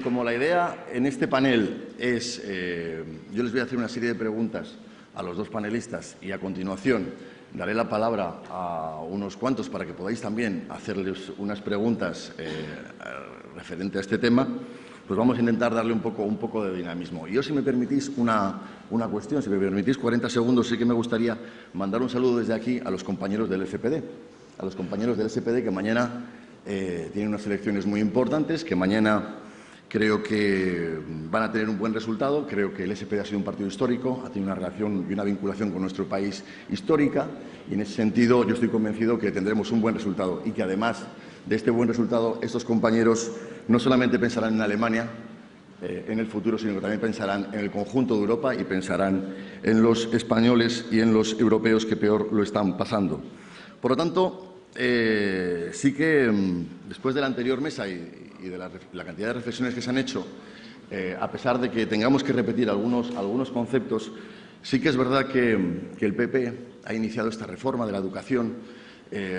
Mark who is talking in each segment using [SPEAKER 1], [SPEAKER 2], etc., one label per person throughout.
[SPEAKER 1] Como la idea en este panel es, yo les voy a hacer una serie de preguntas a los dos panelistas y a continuación daré la palabra a unos cuantos para que podáis también hacerles unas preguntas referente a este tema, pues vamos a intentar darle un poco de dinamismo. Y yo, si me permitís una cuestión, si me permitís 40 segundos, sí que me gustaría mandar un saludo desde aquí a los compañeros del SPD, que mañana tienen unas elecciones muy importantes, que mañana creo que van a tener un buen resultado. Creo que el SPD ha sido un partido histórico, ha tenido una relación y una vinculación con nuestro país histórica, y en ese sentido yo estoy convencido que tendremos un buen resultado y que, además de este buen resultado, estos compañeros no solamente pensarán en Alemania en el futuro, sino que también pensarán en el conjunto de Europa y pensarán en los españoles y en los europeos que peor lo están pasando. Por lo tanto, sí que después de la anterior mesa y de la cantidad de reflexiones que se han hecho, a pesar de que tengamos que repetir algunos conceptos, sí que es verdad que el PP ha iniciado esta reforma de la educación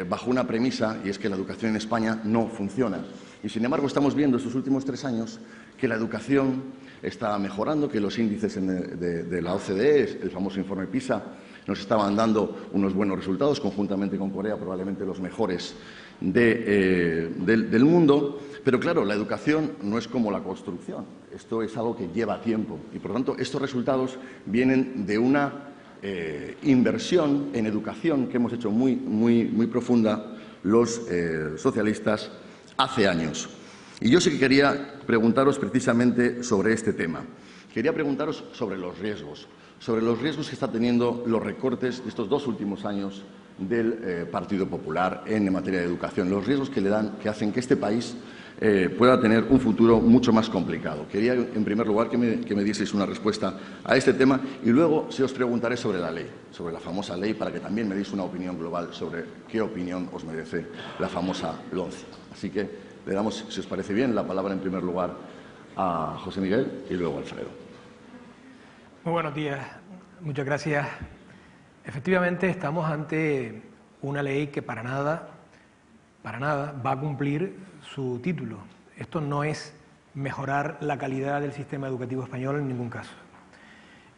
[SPEAKER 1] bajo una premisa, y es que la educación en España no funciona. Y, sin embargo, estamos viendo estos últimos 3 años que la educación está mejorando, que los índices de la OCDE, el famoso informe PISA, nos estaban dando unos buenos resultados, conjuntamente con Corea, probablemente los mejores del mundo. Pero, claro, la educación no es como la construcción. Esto es algo que lleva tiempo y, por lo tanto, estos resultados vienen de una inversión en educación que hemos hecho muy profunda los socialistas hace años. Y yo sí que quería preguntaros precisamente sobre este tema. Quería preguntaros sobre los riesgos que están teniendo los recortes de estos 2 últimos años del Partido Popular en materia de educación, los riesgos que hacen que este país pueda tener un futuro mucho más complicado. Quería, en primer lugar, que me dieseis una respuesta a este tema, y luego se os preguntaré sobre la ley, sobre la famosa ley, para que también me deis una opinión global sobre qué opinión os merece la famosa LOMCE. Así que le damos, si os parece bien, la palabra en primer lugar a José Miguel y luego a Alfredo.
[SPEAKER 2] Muy buenos días, muchas gracias. Efectivamente, estamos ante una ley que para nada va a cumplir su título. Esto no es mejorar la calidad del sistema educativo español en ningún caso.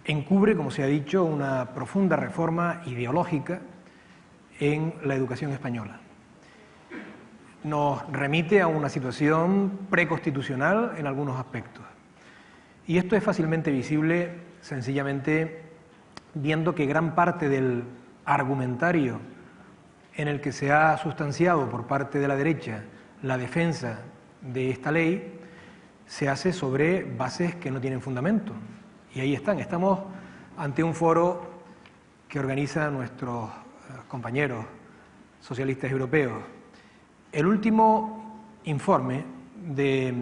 [SPEAKER 2] Encubre, como se ha dicho, una profunda reforma ideológica en la educación española. Nos remite a una situación preconstitucional en algunos aspectos. Y esto es fácilmente visible, sencillamente, viendo que gran parte del argumentario en el que se ha sustanciado por parte de la derecha la defensa de esta ley se hace sobre bases que no tienen fundamento. Y ahí estamos ante un foro que organizan nuestros compañeros socialistas europeos. El último informe de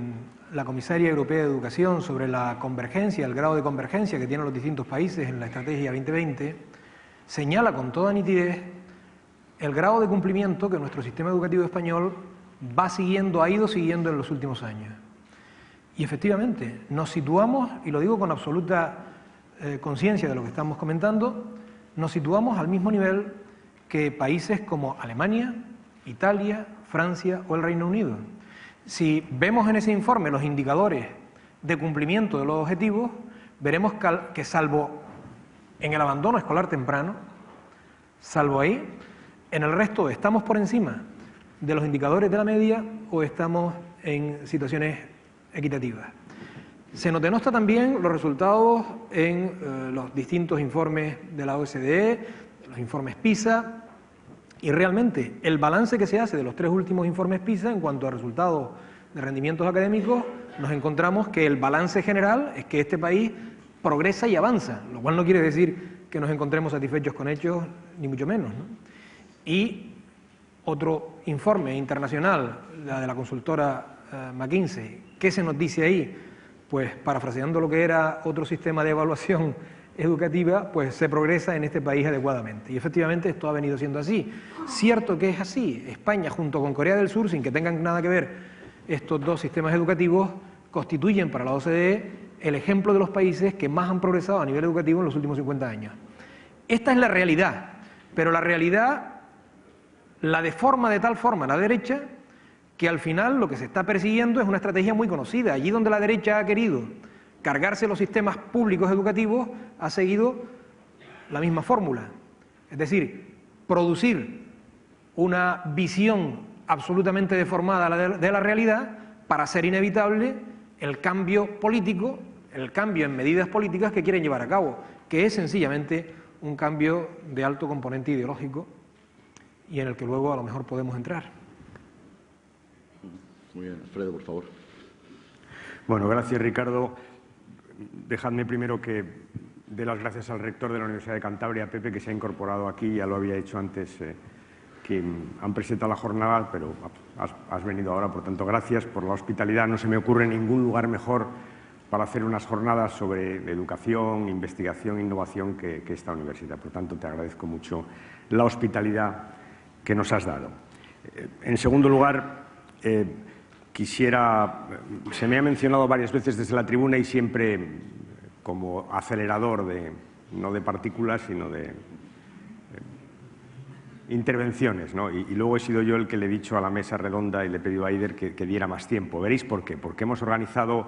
[SPEAKER 2] la Comisaria Europea de Educación sobre la convergencia, el grado de convergencia que tienen los distintos países en la Estrategia 2020, señala con toda nitidez el grado de cumplimiento que nuestro sistema educativo español ha ido siguiendo en los últimos años. Y efectivamente, nos situamos, y lo digo con absoluta conciencia de lo que estamos comentando, nos situamos al mismo nivel que países como Alemania, Italia, Francia o el Reino Unido. Si vemos en ese informe los indicadores de cumplimiento de los objetivos, veremos que salvo en el abandono escolar temprano, salvo ahí, en el resto estamos por encima de los indicadores de la media o estamos en situaciones equitativas. Se nos denota también los resultados en los distintos informes de la OCDE, los informes PISA, y realmente el balance que se hace de los 3 últimos informes PISA en cuanto a resultados de rendimientos académicos, nos encontramos que el balance general es que este país progresa y avanza, lo cual no quiere decir que nos encontremos satisfechos con hechos, ni mucho menos, ¿no? Y otro informe internacional, la de la consultora McKinsey, ¿qué se nos dice ahí? Pues, parafraseando lo que era otro sistema de evaluación educativa, pues se progresa en este país adecuadamente. Y efectivamente esto ha venido siendo así. Cierto que es así. España, junto con Corea del Sur, sin que tengan nada que ver estos 2 sistemas educativos, constituyen para la OCDE el ejemplo de los países que más han progresado a nivel educativo en los últimos 50 años. Esta es la realidad, pero la realidad la deforma de tal forma la derecha que al final lo que se está persiguiendo es una estrategia muy conocida. Allí donde la derecha ha querido cargarse los sistemas públicos educativos, ha seguido la misma fórmula. Es decir, producir una visión absolutamente deformada de la realidad para hacer inevitable el cambio político, el cambio en medidas políticas que quieren llevar a cabo, que es sencillamente un cambio de alto componente ideológico y en el que luego a lo mejor podemos entrar.
[SPEAKER 1] Muy bien, Alfredo, por favor.
[SPEAKER 3] Bueno, gracias, Ricardo. Dejadme primero que dé las gracias al rector de la Universidad de Cantabria, Pepe, que se ha incorporado aquí, ya lo había hecho antes, que han presentado la jornada, pero has venido ahora, por tanto, gracias por la hospitalidad. No se me ocurre ningún lugar mejor para hacer unas jornadas sobre educación, investigación e innovación que esta universidad. Por tanto, te agradezco mucho la hospitalidad que nos has dado. En segundo lugar, se me ha mencionado varias veces desde la tribuna y siempre como acelerador no de partículas, sino de intervenciones, ¿no? Y luego he sido yo el que le he dicho a la mesa redonda y le he pedido a Eider que diera más tiempo. Veréis por qué. Porque hemos organizado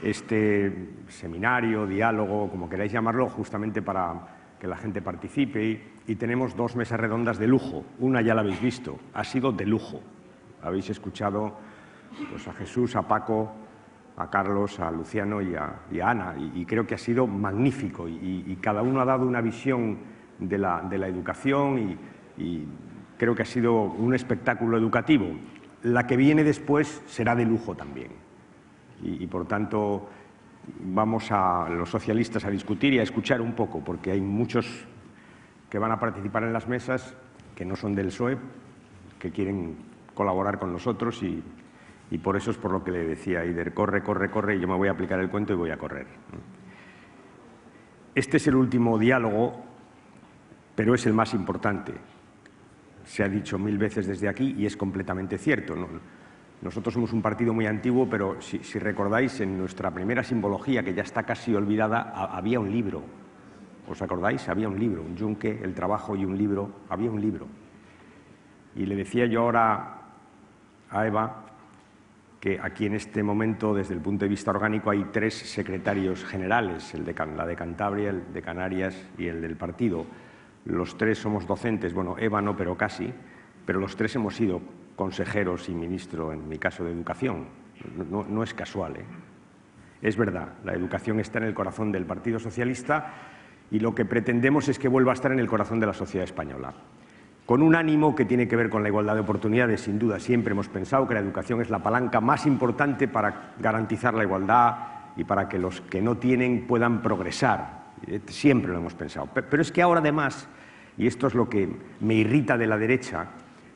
[SPEAKER 3] este seminario, diálogo, como queráis llamarlo, justamente para que la gente participe y tenemos dos mesas redondas de lujo. Una ya la habéis visto, ha sido de lujo. Habéis escuchado pues, a Jesús, a Paco, a Carlos, a Luciano y a Ana, y creo que ha sido magnífico y cada uno ha dado una visión de la educación y creo que ha sido un espectáculo educativo. La que viene después será de lujo también y por tanto vamos a los socialistas a discutir y a escuchar un poco, porque hay muchos que van a participar en las mesas que no son del PSOE, que quieren colaborar con nosotros y por eso es por lo que le decía a Eider, corre, corre, corre, y yo me voy a aplicar el cuento y voy a correr. Este es el último diálogo, pero es el más importante. Se ha dicho 1000 veces desde aquí y es completamente cierto, ¿no? Nosotros somos un partido muy antiguo, pero si recordáis, en nuestra primera simbología, que ya está casi olvidada, había un libro. ¿Os acordáis? Había un libro, un yunque, el trabajo y un libro. Había un libro. Y le decía yo ahora a Eva que aquí en este momento, desde el punto de vista orgánico, hay 3 secretarios generales, la de Cantabria, el de Canarias y el del partido. Los 3 somos docentes, bueno, Eva no, pero casi, pero los 3 hemos sido consejeros y ministro, en mi caso, de educación. No es casual, ¿eh? Es verdad, la educación está en el corazón del Partido Socialista y lo que pretendemos es que vuelva a estar en el corazón de la sociedad española. Con un ánimo que tiene que ver con la igualdad de oportunidades, sin duda. Siempre hemos pensado que la educación es la palanca más importante para garantizar la igualdad y para que los que no tienen puedan progresar. Siempre lo hemos pensado. Pero es que ahora, además, y esto es lo que me irrita de la derecha,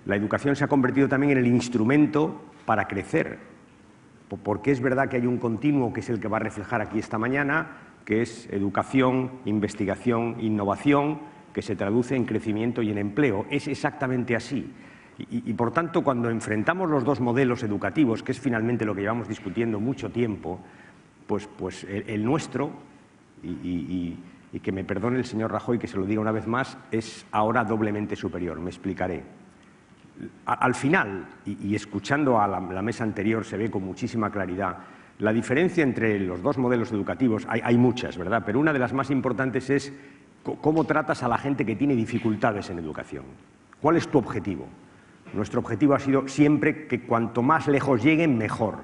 [SPEAKER 3] la educación se ha convertido también en el instrumento para crecer. Porque es verdad que hay un continuo que es el que va a reflejar aquí esta mañana, que es educación, investigación, innovación, que se traduce en crecimiento y en empleo. Es exactamente así. Y por tanto, cuando enfrentamos los dos modelos educativos, que es finalmente lo que llevamos discutiendo mucho tiempo, pues el nuestro, y que me perdone el señor Rajoy que se lo diga una vez más, es ahora doblemente superior. Me explicaré. Al final, y escuchando a la mesa anterior, se ve con muchísima claridad la diferencia entre los dos modelos educativos. Hay muchas, ¿verdad? Pero una de las más importantes es cómo tratas a la gente que tiene dificultades en educación. ¿Cuál es tu objetivo? Nuestro objetivo ha sido siempre que cuanto más lejos lleguen, mejor,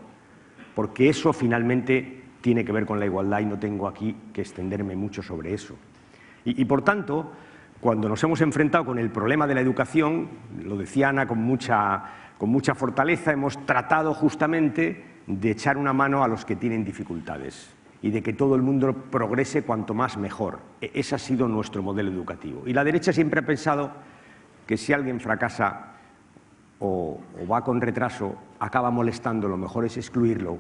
[SPEAKER 3] porque eso finalmente tiene que ver con la igualdad y no tengo aquí que extenderme mucho sobre eso. Y por tanto, cuando nos hemos enfrentado con el problema de la educación, lo decía Ana con mucha fortaleza, hemos tratado justamente de echar una mano a los que tienen dificultades y de que todo el mundo progrese cuanto más mejor. Ese ha sido nuestro modelo educativo. Y la derecha siempre ha pensado que si alguien fracasa o va con retraso, acaba molestando, lo mejor es excluirlo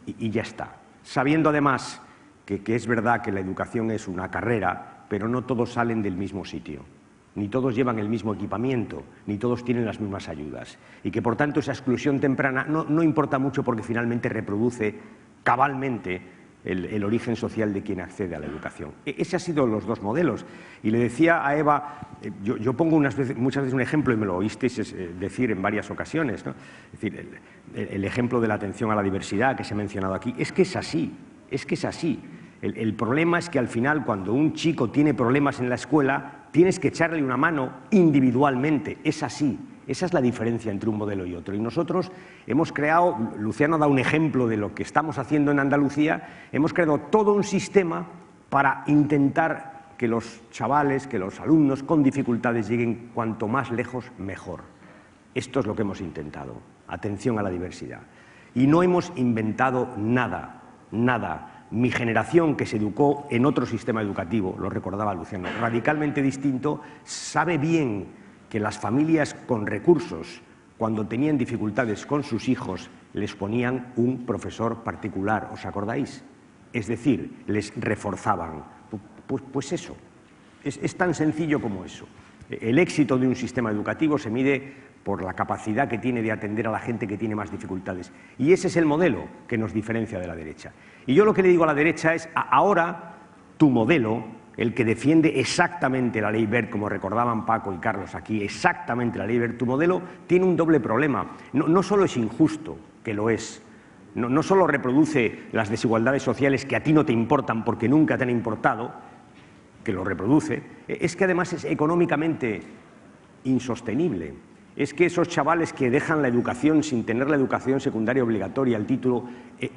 [SPEAKER 3] y ya está. Sabiendo además que es verdad que la educación es una carrera, pero no todos salen del mismo sitio, ni todos llevan el mismo equipamiento, ni todos tienen las mismas ayudas. Y que por tanto esa exclusión temprana no importa mucho porque finalmente reproduce cabalmente el origen social de quien accede a la educación. Ese han sido los dos modelos. Y le decía a Eva, yo pongo muchas veces un ejemplo, y me lo oísteis decir en varias ocasiones, ¿no? Es decir, el ejemplo de la atención a la diversidad que se ha mencionado aquí, es que es así, es que es así. El problema es que al final, cuando un chico tiene problemas en la escuela, tienes que echarle una mano individualmente, es así. Esa es la diferencia entre un modelo y otro. Y nosotros hemos creado, Luciano da un ejemplo de lo que estamos haciendo en Andalucía, hemos creado todo un sistema para intentar que los chavales, que los alumnos con dificultades lleguen cuanto más lejos, mejor. Esto es lo que hemos intentado, atención a la diversidad. Y no hemos inventado nada, nada. Mi generación, que se educó en otro sistema educativo, lo recordaba Luciano, radicalmente distinto, sabe bien que las familias con recursos, cuando tenían dificultades con sus hijos, les ponían un profesor particular, ¿os acordáis? Es decir, les reforzaban. Pues eso, es tan sencillo como eso. El éxito de un sistema educativo se mide por la capacidad que tiene de atender a la gente que tiene más dificultades. Y ese es el modelo que nos diferencia de la derecha. Y yo lo que le digo a la derecha es, ahora tu modelo, el que defiende exactamente la ley Wert, como recordaban Paco y Carlos aquí, exactamente la ley Wert, tu modelo tiene un doble problema. No solo es injusto, que lo es, no solo reproduce las desigualdades sociales que a ti no te importan porque nunca te han importado, que lo reproduce, es que además es económicamente insostenible. Es que esos chavales que dejan la educación sin tener la educación secundaria obligatoria, el título,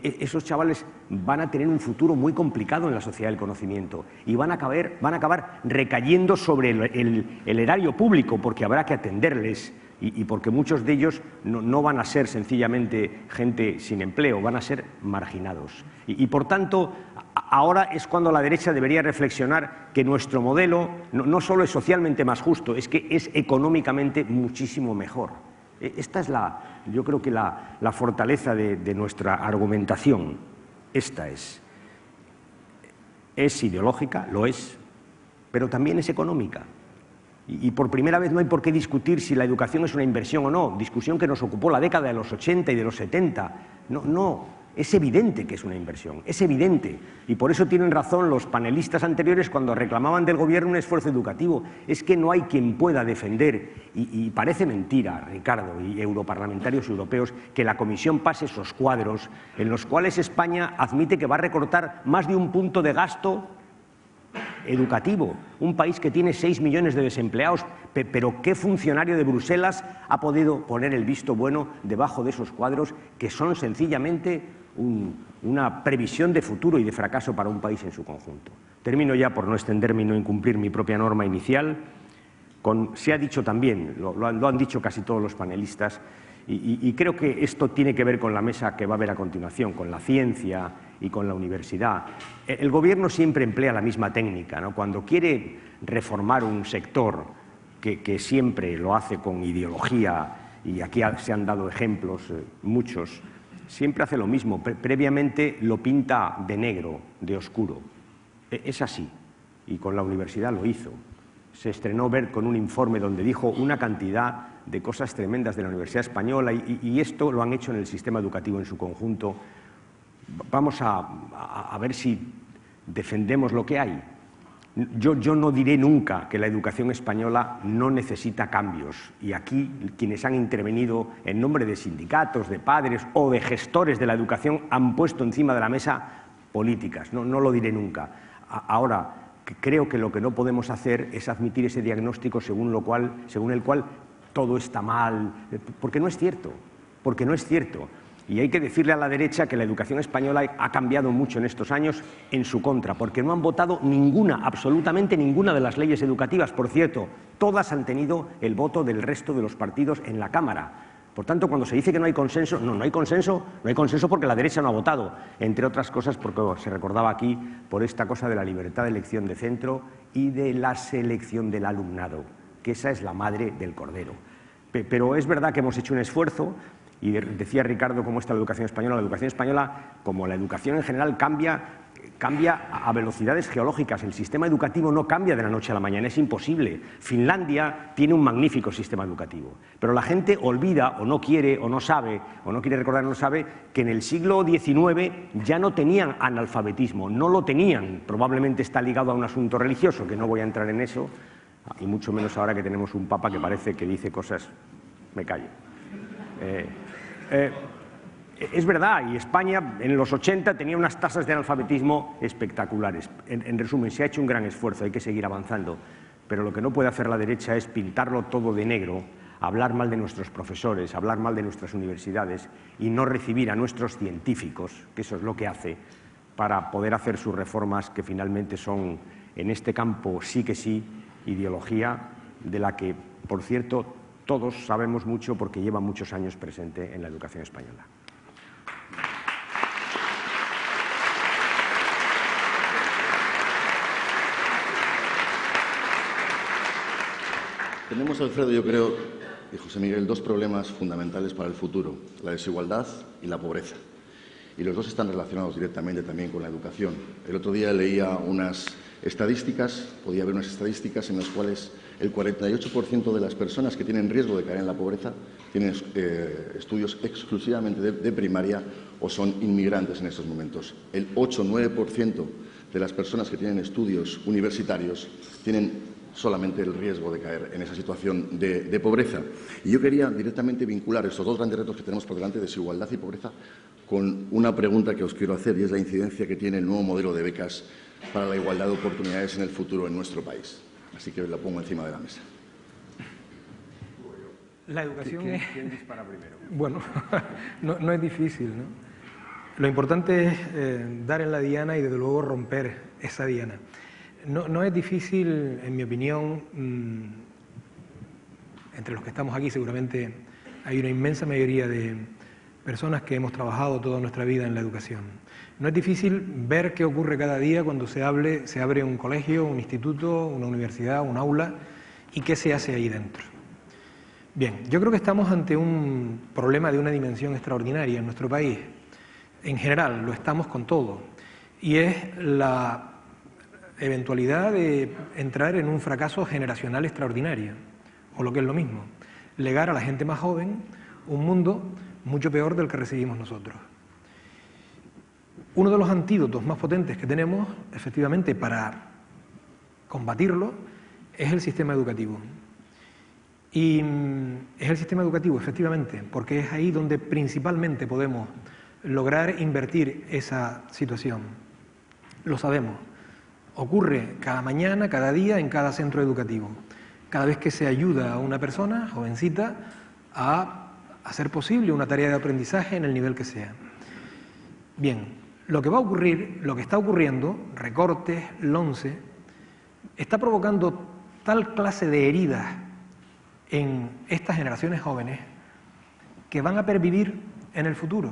[SPEAKER 3] esos chavales van a tener un futuro muy complicado en la sociedad del conocimiento y van a acabar recayendo sobre el erario público, porque habrá que atenderles y porque muchos de ellos no van a ser sencillamente gente sin empleo, van a ser marginados. Y por tanto, ahora es cuando la derecha debería reflexionar que nuestro modelo no solo es socialmente más justo, es que es económicamente muchísimo mejor. Esta es yo creo que la fortaleza de nuestra argumentación. Esta es. Es ideológica, lo es, pero también es económica. Y por primera vez no hay por qué discutir si la educación es una inversión o no, discusión que nos ocupó la década de los 80 y de los 70. No, es evidente que es una inversión, es evidente. Y por eso tienen razón los panelistas anteriores cuando reclamaban del gobierno un esfuerzo educativo. Es que no hay quien pueda defender, y parece mentira, Ricardo, y europarlamentarios europeos, que la Comisión pase esos cuadros en los cuales España admite que va a recortar más de un punto de gasto educativo, un país que tiene 6 millones de desempleados, pero ¿qué funcionario de Bruselas ha podido poner el visto bueno debajo de esos cuadros que son sencillamente una previsión de futuro y de fracaso para un país en su conjunto? Termino ya, por no extenderme y no incumplir mi propia norma inicial. Se ha dicho también, lo han dicho casi todos los panelistas, y creo que esto tiene que ver con la mesa que va a haber a continuación, con la ciencia y con la universidad. El gobierno siempre emplea la misma técnica, ¿no? Cuando quiere reformar un sector que siempre lo hace con ideología, y aquí se han dado ejemplos muchos, siempre hace lo mismo, previamente lo pinta de negro, de oscuro. Es así, y con la universidad lo hizo. Se estrenó Wert con un informe donde dijo una cantidad de cosas tremendas de la Universidad Española, y esto lo han hecho en el sistema educativo en su conjunto. Vamos a ver si defendemos lo que hay. Yo no diré nunca que la educación española no necesita cambios, y aquí quienes han intervenido en nombre de sindicatos, de padres o de gestores de la educación han puesto encima de la mesa políticas. No lo diré nunca. Ahora, creo que lo que no podemos hacer es admitir ese diagnóstico según el cual todo está mal, porque no es cierto, Y hay que decirle a la derecha que la educación española ha cambiado mucho en estos años en su contra, porque no han votado absolutamente ninguna de las leyes educativas. Por cierto, todas han tenido el voto del resto de los partidos en la Cámara. Por tanto, cuando se dice que no hay consenso, no hay consenso porque la derecha no ha votado, entre otras cosas porque se recordaba aquí por esta cosa de la libertad de elección de centro y de la selección del alumnado, que esa es la madre del cordero. Pero es verdad que hemos hecho un esfuerzo, y decía Ricardo cómo está la educación española, como la educación en general cambia, cambia a velocidades geológicas. El sistema educativo no cambia de la noche a la mañana, es imposible. Finlandia tiene un magnífico sistema educativo, pero la gente olvida o no quiere o no sabe, o no quiere recordar o no sabe, que en el siglo XIX ya no tenían analfabetismo, no lo tenían. Probablemente está ligado a un asunto religioso, que no voy a entrar en eso, y mucho menos ahora que tenemos un papa que parece que dice cosas... Me callo. Es verdad, y España en los 80 tenía unas tasas de analfabetismo espectaculares. En resumen, se ha hecho un gran esfuerzo, hay que seguir avanzando, pero lo que no puede hacer la derecha es pintarlo todo de negro, hablar mal de nuestros profesores, hablar mal de nuestras universidades y no recibir a nuestros científicos, que eso es lo que hace, para poder hacer sus reformas que finalmente son, en este campo sí que sí, ideología de la que, por cierto, todos sabemos mucho porque lleva muchos años presente en la educación española.
[SPEAKER 1] Tenemos, Alfredo, yo creo, y José Miguel, dos problemas fundamentales para el futuro, la desigualdad y la pobreza. Y los dos están relacionados directamente también con la educación. El otro día leía unas estadísticas, podía ver unas estadísticas en las cuales el 48% de las personas que tienen riesgo de caer en la pobreza tienen estudios exclusivamente de primaria o son inmigrantes en estos momentos. El 8-9% de las personas que tienen estudios universitarios tienen solamente el riesgo de caer en esa situación de pobreza. Y yo quería directamente vincular estos dos grandes retos que tenemos por delante, desigualdad y pobreza, con una pregunta que os quiero hacer, y es la incidencia que tiene el nuevo modelo de becas para la igualdad de oportunidades en el futuro en nuestro país. Así que la pongo encima de la mesa.
[SPEAKER 2] La educación
[SPEAKER 3] ¿Quién dispara primero?
[SPEAKER 2] Bueno, no es difícil, ¿no? Lo importante es dar en la diana y, desde luego, romper esa diana. No es difícil, en mi opinión, entre los que estamos aquí seguramente hay una inmensa mayoría de personas que hemos trabajado toda nuestra vida en la educación. No es difícil ver qué ocurre cada día cuando se abre un colegio, un instituto, una universidad, un aula, y qué se hace ahí dentro. Bien, yo creo que estamos ante un problema de una dimensión extraordinaria en nuestro país. En general, lo estamos con todo, y es la eventualidad de entrar en un fracaso generacional extraordinario, o lo que es lo mismo, legar a la gente más joven un mundo mucho peor del que recibimos nosotros. Uno de los antídotos más potentes que tenemos, efectivamente, para combatirlo, es el sistema educativo. Y es el sistema educativo, efectivamente, porque es ahí donde principalmente podemos lograr invertir esa situación. Lo sabemos. Ocurre cada mañana, cada día, en cada centro educativo. Cada vez que se ayuda a una persona, jovencita, a hacer posible una tarea de aprendizaje en el nivel que sea. Bien, lo que va a ocurrir, lo que está ocurriendo, recortes, LOMCE, está provocando tal clase de heridas en estas generaciones jóvenes que van a pervivir en el futuro.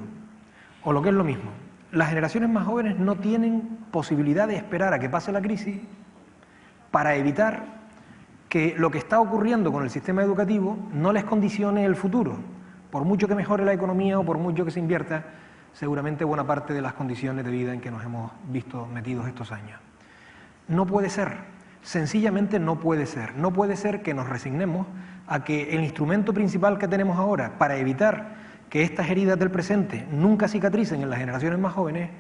[SPEAKER 2] O lo que es lo mismo, las generaciones más jóvenes no tienen posibilidad de esperar a que pase la crisis para evitar que lo que está ocurriendo con el sistema educativo no les condicione el futuro. Por mucho que mejore la economía o por mucho que se invierta, seguramente buena parte de las condiciones de vida en que nos hemos visto metidos estos años. No puede ser, sencillamente no puede ser. No puede ser que nos resignemos a que el instrumento principal que tenemos ahora para evitar que estas heridas del presente nunca cicatricen en las generaciones más jóvenes,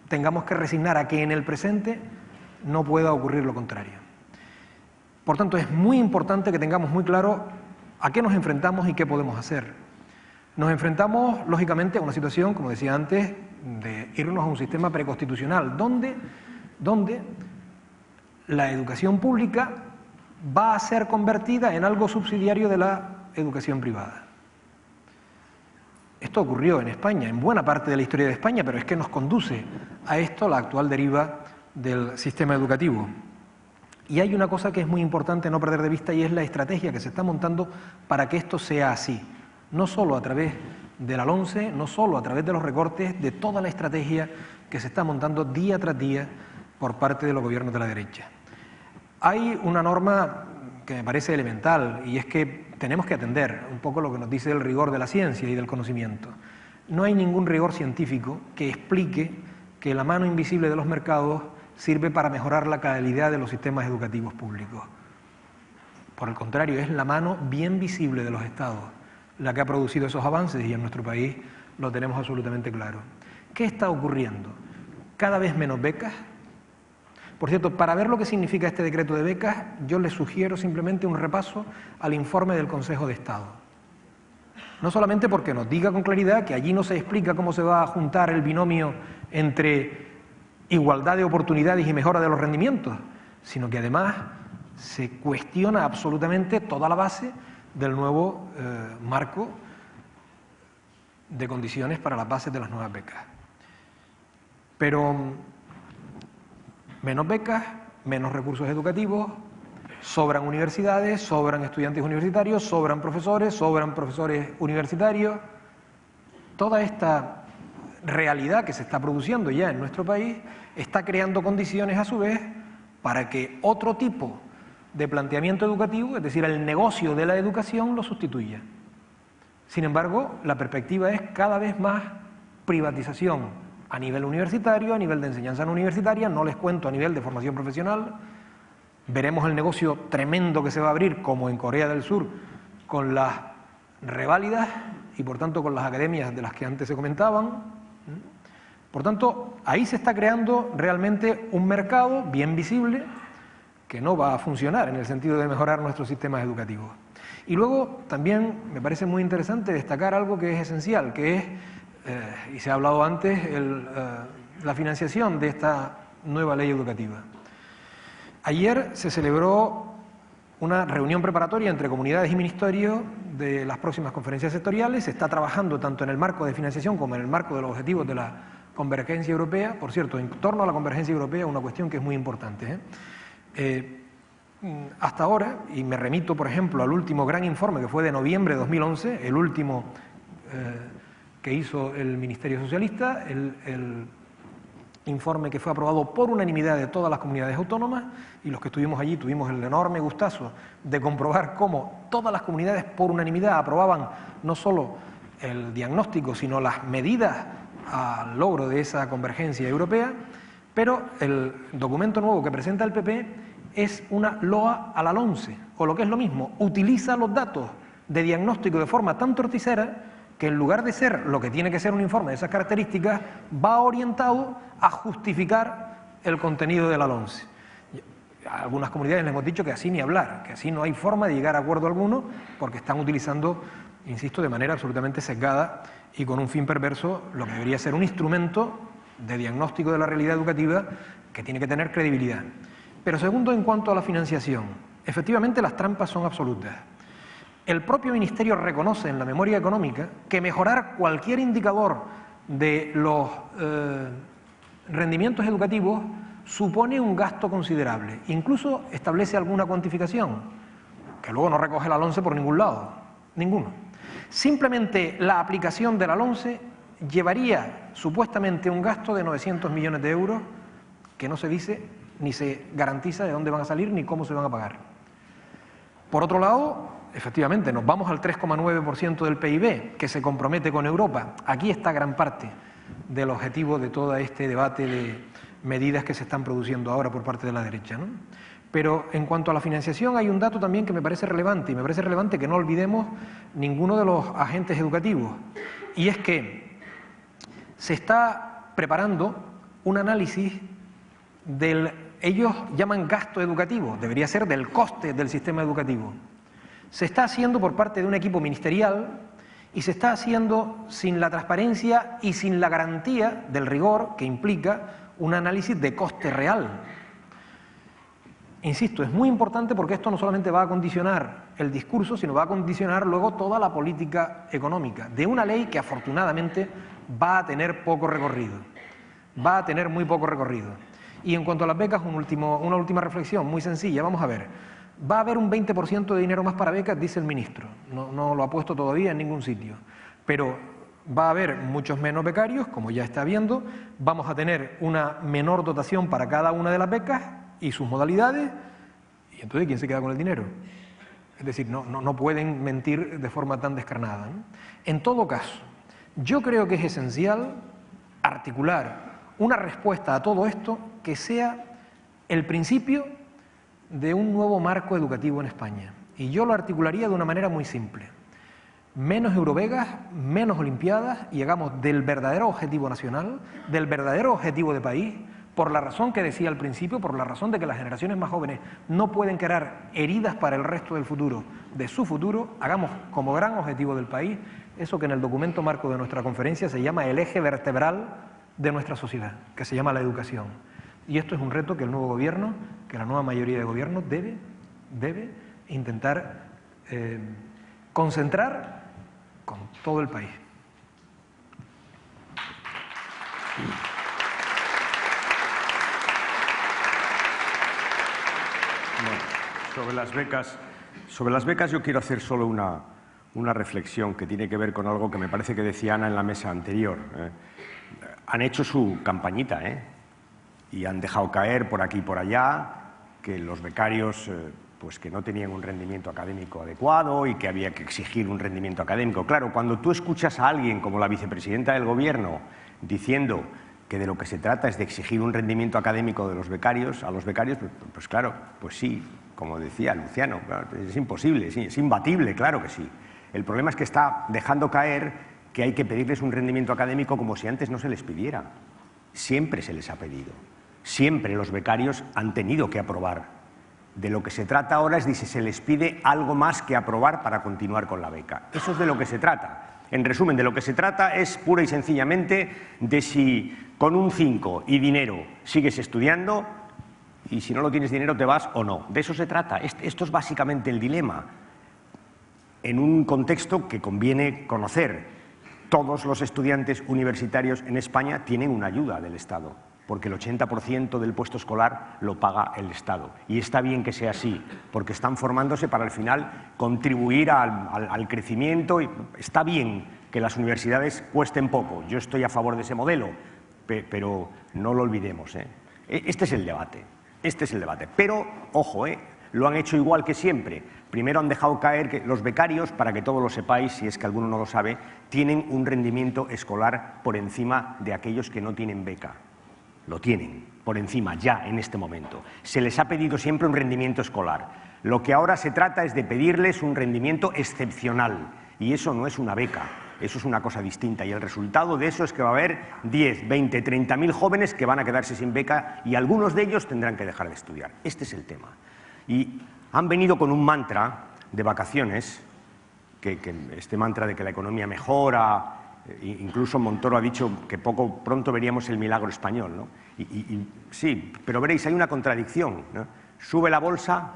[SPEAKER 2] tengamos que resignar a que en el presente no pueda ocurrir lo contrario. Por tanto, es muy importante que tengamos muy claro a qué nos enfrentamos y qué podemos hacer. Nos enfrentamos, lógicamente, a una situación, como decía antes, de irnos a un sistema preconstitucional, donde la educación pública va a ser convertida en algo subsidiario de la educación privada. Esto ocurrió en España, en buena parte de la historia de España, pero es que nos conduce a esto la actual deriva del sistema educativo. Y hay una cosa que es muy importante no perder de vista, y es la estrategia que se está montando para que esto sea así. No solo a través de la LOMCE, no solo a través de los recortes, de toda la estrategia que se está montando día tras día por parte de los gobiernos de la derecha. Hay una norma que me parece elemental, y es que tenemos que atender un poco lo que nos dice el rigor de la ciencia y del conocimiento. No hay ningún rigor científico que explique que la mano invisible de los mercados sirve para mejorar la calidad de los sistemas educativos públicos. Por el contrario, es la mano bien visible de los Estados la que ha producido esos avances, y en nuestro país lo tenemos absolutamente claro. ¿Qué está ocurriendo? Cada vez menos becas. Por cierto, para ver lo que significa este decreto de becas, yo les sugiero simplemente un repaso al informe del Consejo de Estado. No solamente porque nos diga con claridad que allí no se explica cómo se va a juntar el binomio entre igualdad de oportunidades y mejora de los rendimientos, sino que además se cuestiona absolutamente toda la base del nuevo marco de condiciones para las bases de las nuevas becas. Pero menos becas, menos recursos educativos, sobran universidades, sobran estudiantes universitarios, sobran profesores universitarios. Toda esta realidad que se está produciendo ya en nuestro país está creando condiciones a su vez para que otro tipo de planteamiento educativo, es decir, el negocio de la educación, lo sustituya. Sin embargo, la perspectiva es cada vez más privatización a nivel universitario, a nivel de enseñanza no universitaria, no les cuento a nivel de formación profesional. Veremos el negocio tremendo que se va a abrir, como en Corea del Sur, con las reválidas y por tanto con las academias de las que antes se comentaban. Por tanto, ahí se está creando realmente un mercado bien visible que no va a funcionar en el sentido de mejorar nuestros sistemas educativos. Y luego también me parece muy interesante destacar algo que es esencial, que es, y se ha hablado antes, la financiación de esta nueva ley educativa. Ayer se celebró una reunión preparatoria entre comunidades y ministerios de las próximas conferencias sectoriales. Se está trabajando tanto en el marco de financiación como en el marco de los objetivos de la convergencia europea. Por cierto, en torno a la convergencia europea, una cuestión que es muy importante, hasta ahora, y me remito por ejemplo al último gran informe que fue de noviembre de 2011, el último que hizo el Ministerio Socialista, el informe que fue aprobado por unanimidad de todas las comunidades autónomas, y los que estuvimos allí tuvimos el enorme gustazo de comprobar cómo todas las comunidades por unanimidad aprobaban no solo el diagnóstico, sino las medidas al logro de esa convergencia europea. Pero el documento nuevo que presenta el PP es una loa a la LOMCE, o lo que es lo mismo, utiliza los datos de diagnóstico de forma tan torticera que en lugar de ser lo que tiene que ser un informe de esas características, va orientado a justificar el contenido de la LOMCE. A algunas comunidades les hemos dicho que así ni hablar, que así no hay forma de llegar a acuerdo alguno, porque están utilizando, insisto, de manera absolutamente sesgada y con un fin perverso lo que debería ser un instrumento de diagnóstico de la realidad educativa que tiene que tener credibilidad. Pero segundo, en cuanto a la financiación, efectivamente las trampas son absolutas. El propio Ministerio reconoce en la memoria económica que mejorar cualquier indicador de los rendimientos educativos supone un gasto considerable. Incluso establece alguna cuantificación, que luego no recoge la LOMCE por ningún lado, ninguno. Simplemente la aplicación de la LOMCE llevaría supuestamente un gasto de 900 millones de euros que no se dice ni se garantiza de dónde van a salir ni cómo se van a pagar. Por otro lado, efectivamente, nos vamos al 3,9% del PIB que se compromete con Europa. Aquí está gran parte del objetivo de todo este debate de medidas que se están produciendo ahora por parte de la derecha, ¿no? Pero en cuanto a la financiación hay un dato también que me parece relevante, y me parece relevante que no olvidemos ninguno de los agentes educativos, y es que se está preparando un análisis del, ellos llaman gasto educativo, debería ser del coste del sistema educativo. Se está haciendo por parte de un equipo ministerial y se está haciendo sin la transparencia y sin la garantía del rigor que implica un análisis de coste real. Insisto, es muy importante porque esto no solamente va a condicionar el discurso, sino va a condicionar luego toda la política económica de una ley que afortunadamente va a tener poco recorrido, va a tener muy poco recorrido. Y en cuanto a las becas, una última reflexión muy sencilla. Vamos a ver, va a haber un 20% de dinero más para becas, dice el ministro, no lo ha puesto todavía en ningún sitio, pero va a haber muchos menos becarios, como ya está habiendo, vamos a tener una menor dotación para cada una de las becas y sus modalidades, y entonces ¿quién se queda con el dinero? Es decir, no pueden mentir de forma tan descarnada, ¿no? En todo caso, yo creo que es esencial articular una respuesta a todo esto que sea el principio de un nuevo marco educativo en España. Y yo lo articularía de una manera muy simple. Menos Eurovegas, menos Olimpiadas, y hagamos del verdadero objetivo nacional, del verdadero objetivo de país, por la razón que decía al principio, por la razón de que las generaciones más jóvenes no pueden quedar heridas para el resto del futuro, de su futuro, hagamos como gran objetivo del país eso que en el documento marco de nuestra conferencia se llama el eje vertebral de nuestra sociedad, que se llama la educación. Y esto es un reto que el nuevo gobierno, que la nueva mayoría de gobierno debe intentar concentrar con todo el país.
[SPEAKER 3] Bueno, sobre las becas yo quiero hacer solo una reflexión que tiene que ver con algo que me parece que decía Ana en la mesa anterior. Han hecho su campañita, y han dejado caer por aquí y por allá que los becarios pues que no tenían un rendimiento académico adecuado y que había que exigir un rendimiento académico. Claro, cuando tú escuchas a alguien como la vicepresidenta del Gobierno diciendo que de lo que se trata es de exigir un rendimiento académico de los becarios, a los becarios, pues claro, pues sí, como decía Luciano, es imposible, sí, es imbatible, claro que sí. El problema es que está dejando caer que hay que pedirles un rendimiento académico como si antes no se les pidiera. Siempre se les ha pedido. Siempre los becarios han tenido que aprobar. De lo que se trata ahora es de si se les pide algo más que aprobar para continuar con la beca. Eso es de lo que se trata. En resumen, de lo que se trata es pura y sencillamente de si con un 5 y dinero sigues estudiando y si no lo tienes dinero te vas o no. De eso se trata. Esto es básicamente el dilema. En un contexto que conviene conocer, todos los estudiantes universitarios en España tienen una ayuda del Estado, porque el 80% del puesto escolar lo paga el Estado. Y está bien que sea así, porque están formándose para al final contribuir al crecimiento. Y está bien que las universidades cuesten poco. Yo estoy a favor de ese modelo, pero no lo olvidemos. Este es el debate. Este es el debate. Pero, ojo, lo han hecho igual que siempre. Primero han dejado caer que los becarios, para que todos lo sepáis, si es que alguno no lo sabe, tienen un rendimiento escolar por encima de aquellos que no tienen beca. Lo tienen, por encima, ya en este momento. Se les ha pedido siempre un rendimiento escolar. Lo que ahora se trata es de pedirles un rendimiento excepcional. Y eso no es una beca, eso es una cosa distinta. Y el resultado de eso es que va a haber 10, 20, 30.000 jóvenes que van a quedarse sin beca y algunos de ellos tendrán que dejar de estudiar. Este es el tema. Y han venido con un mantra de vacaciones, que este mantra de que la economía mejora. Incluso Montoro ha dicho que pronto veríamos el milagro español, ¿no? Sí, pero veréis, hay una contradicción, ¿no? Sube la bolsa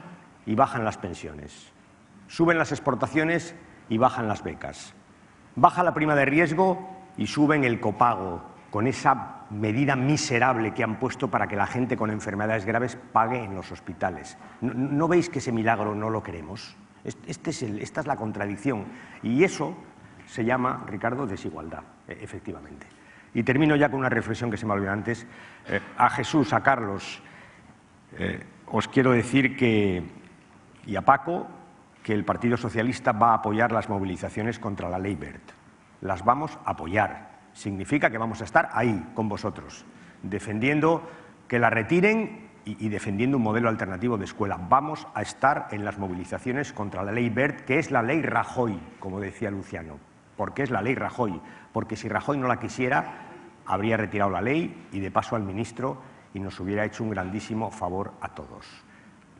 [SPEAKER 3] y bajan las pensiones. Suben las exportaciones y bajan las becas. Baja la prima de riesgo y suben el copago, con esa medida miserable que han puesto para que la gente con enfermedades graves pague en los hospitales. ¿No veis que ese milagro no lo queremos? Esta es la contradicción. Y eso se llama, Ricardo, desigualdad, efectivamente. Y termino ya con una reflexión que se me olvidó antes. A Jesús, a Carlos, os quiero decir y a Paco, que el Partido Socialista va a apoyar las movilizaciones contra la Ley Wert. Las vamos a apoyar. Significa que vamos a estar ahí con vosotros, defendiendo que la retiren y defendiendo un modelo alternativo de escuela. Vamos a estar en las movilizaciones contra la Ley Wert, que es la Ley Rajoy, como decía Luciano. ¿Por qué es la Ley Rajoy? Porque si Rajoy no la quisiera, habría retirado la ley y de paso al ministro y nos hubiera hecho un grandísimo favor a todos.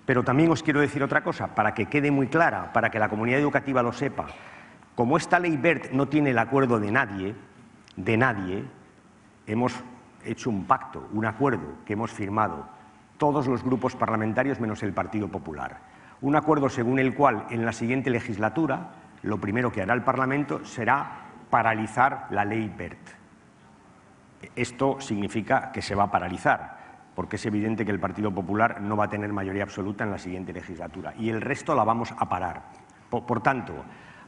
[SPEAKER 3] Pero también os quiero decir otra cosa, para que quede muy clara, para que la comunidad educativa lo sepa. Como esta Ley Wert no tiene el acuerdo de nadie, hemos hecho un pacto, un acuerdo que hemos firmado todos los grupos parlamentarios menos el Partido Popular. Un acuerdo según el cual en la siguiente legislatura lo primero que hará el Parlamento será paralizar la Ley Wert. Esto significa que se va a paralizar, porque es evidente que el Partido Popular no va a tener mayoría absoluta en la siguiente legislatura y el resto la vamos a parar. Por tanto,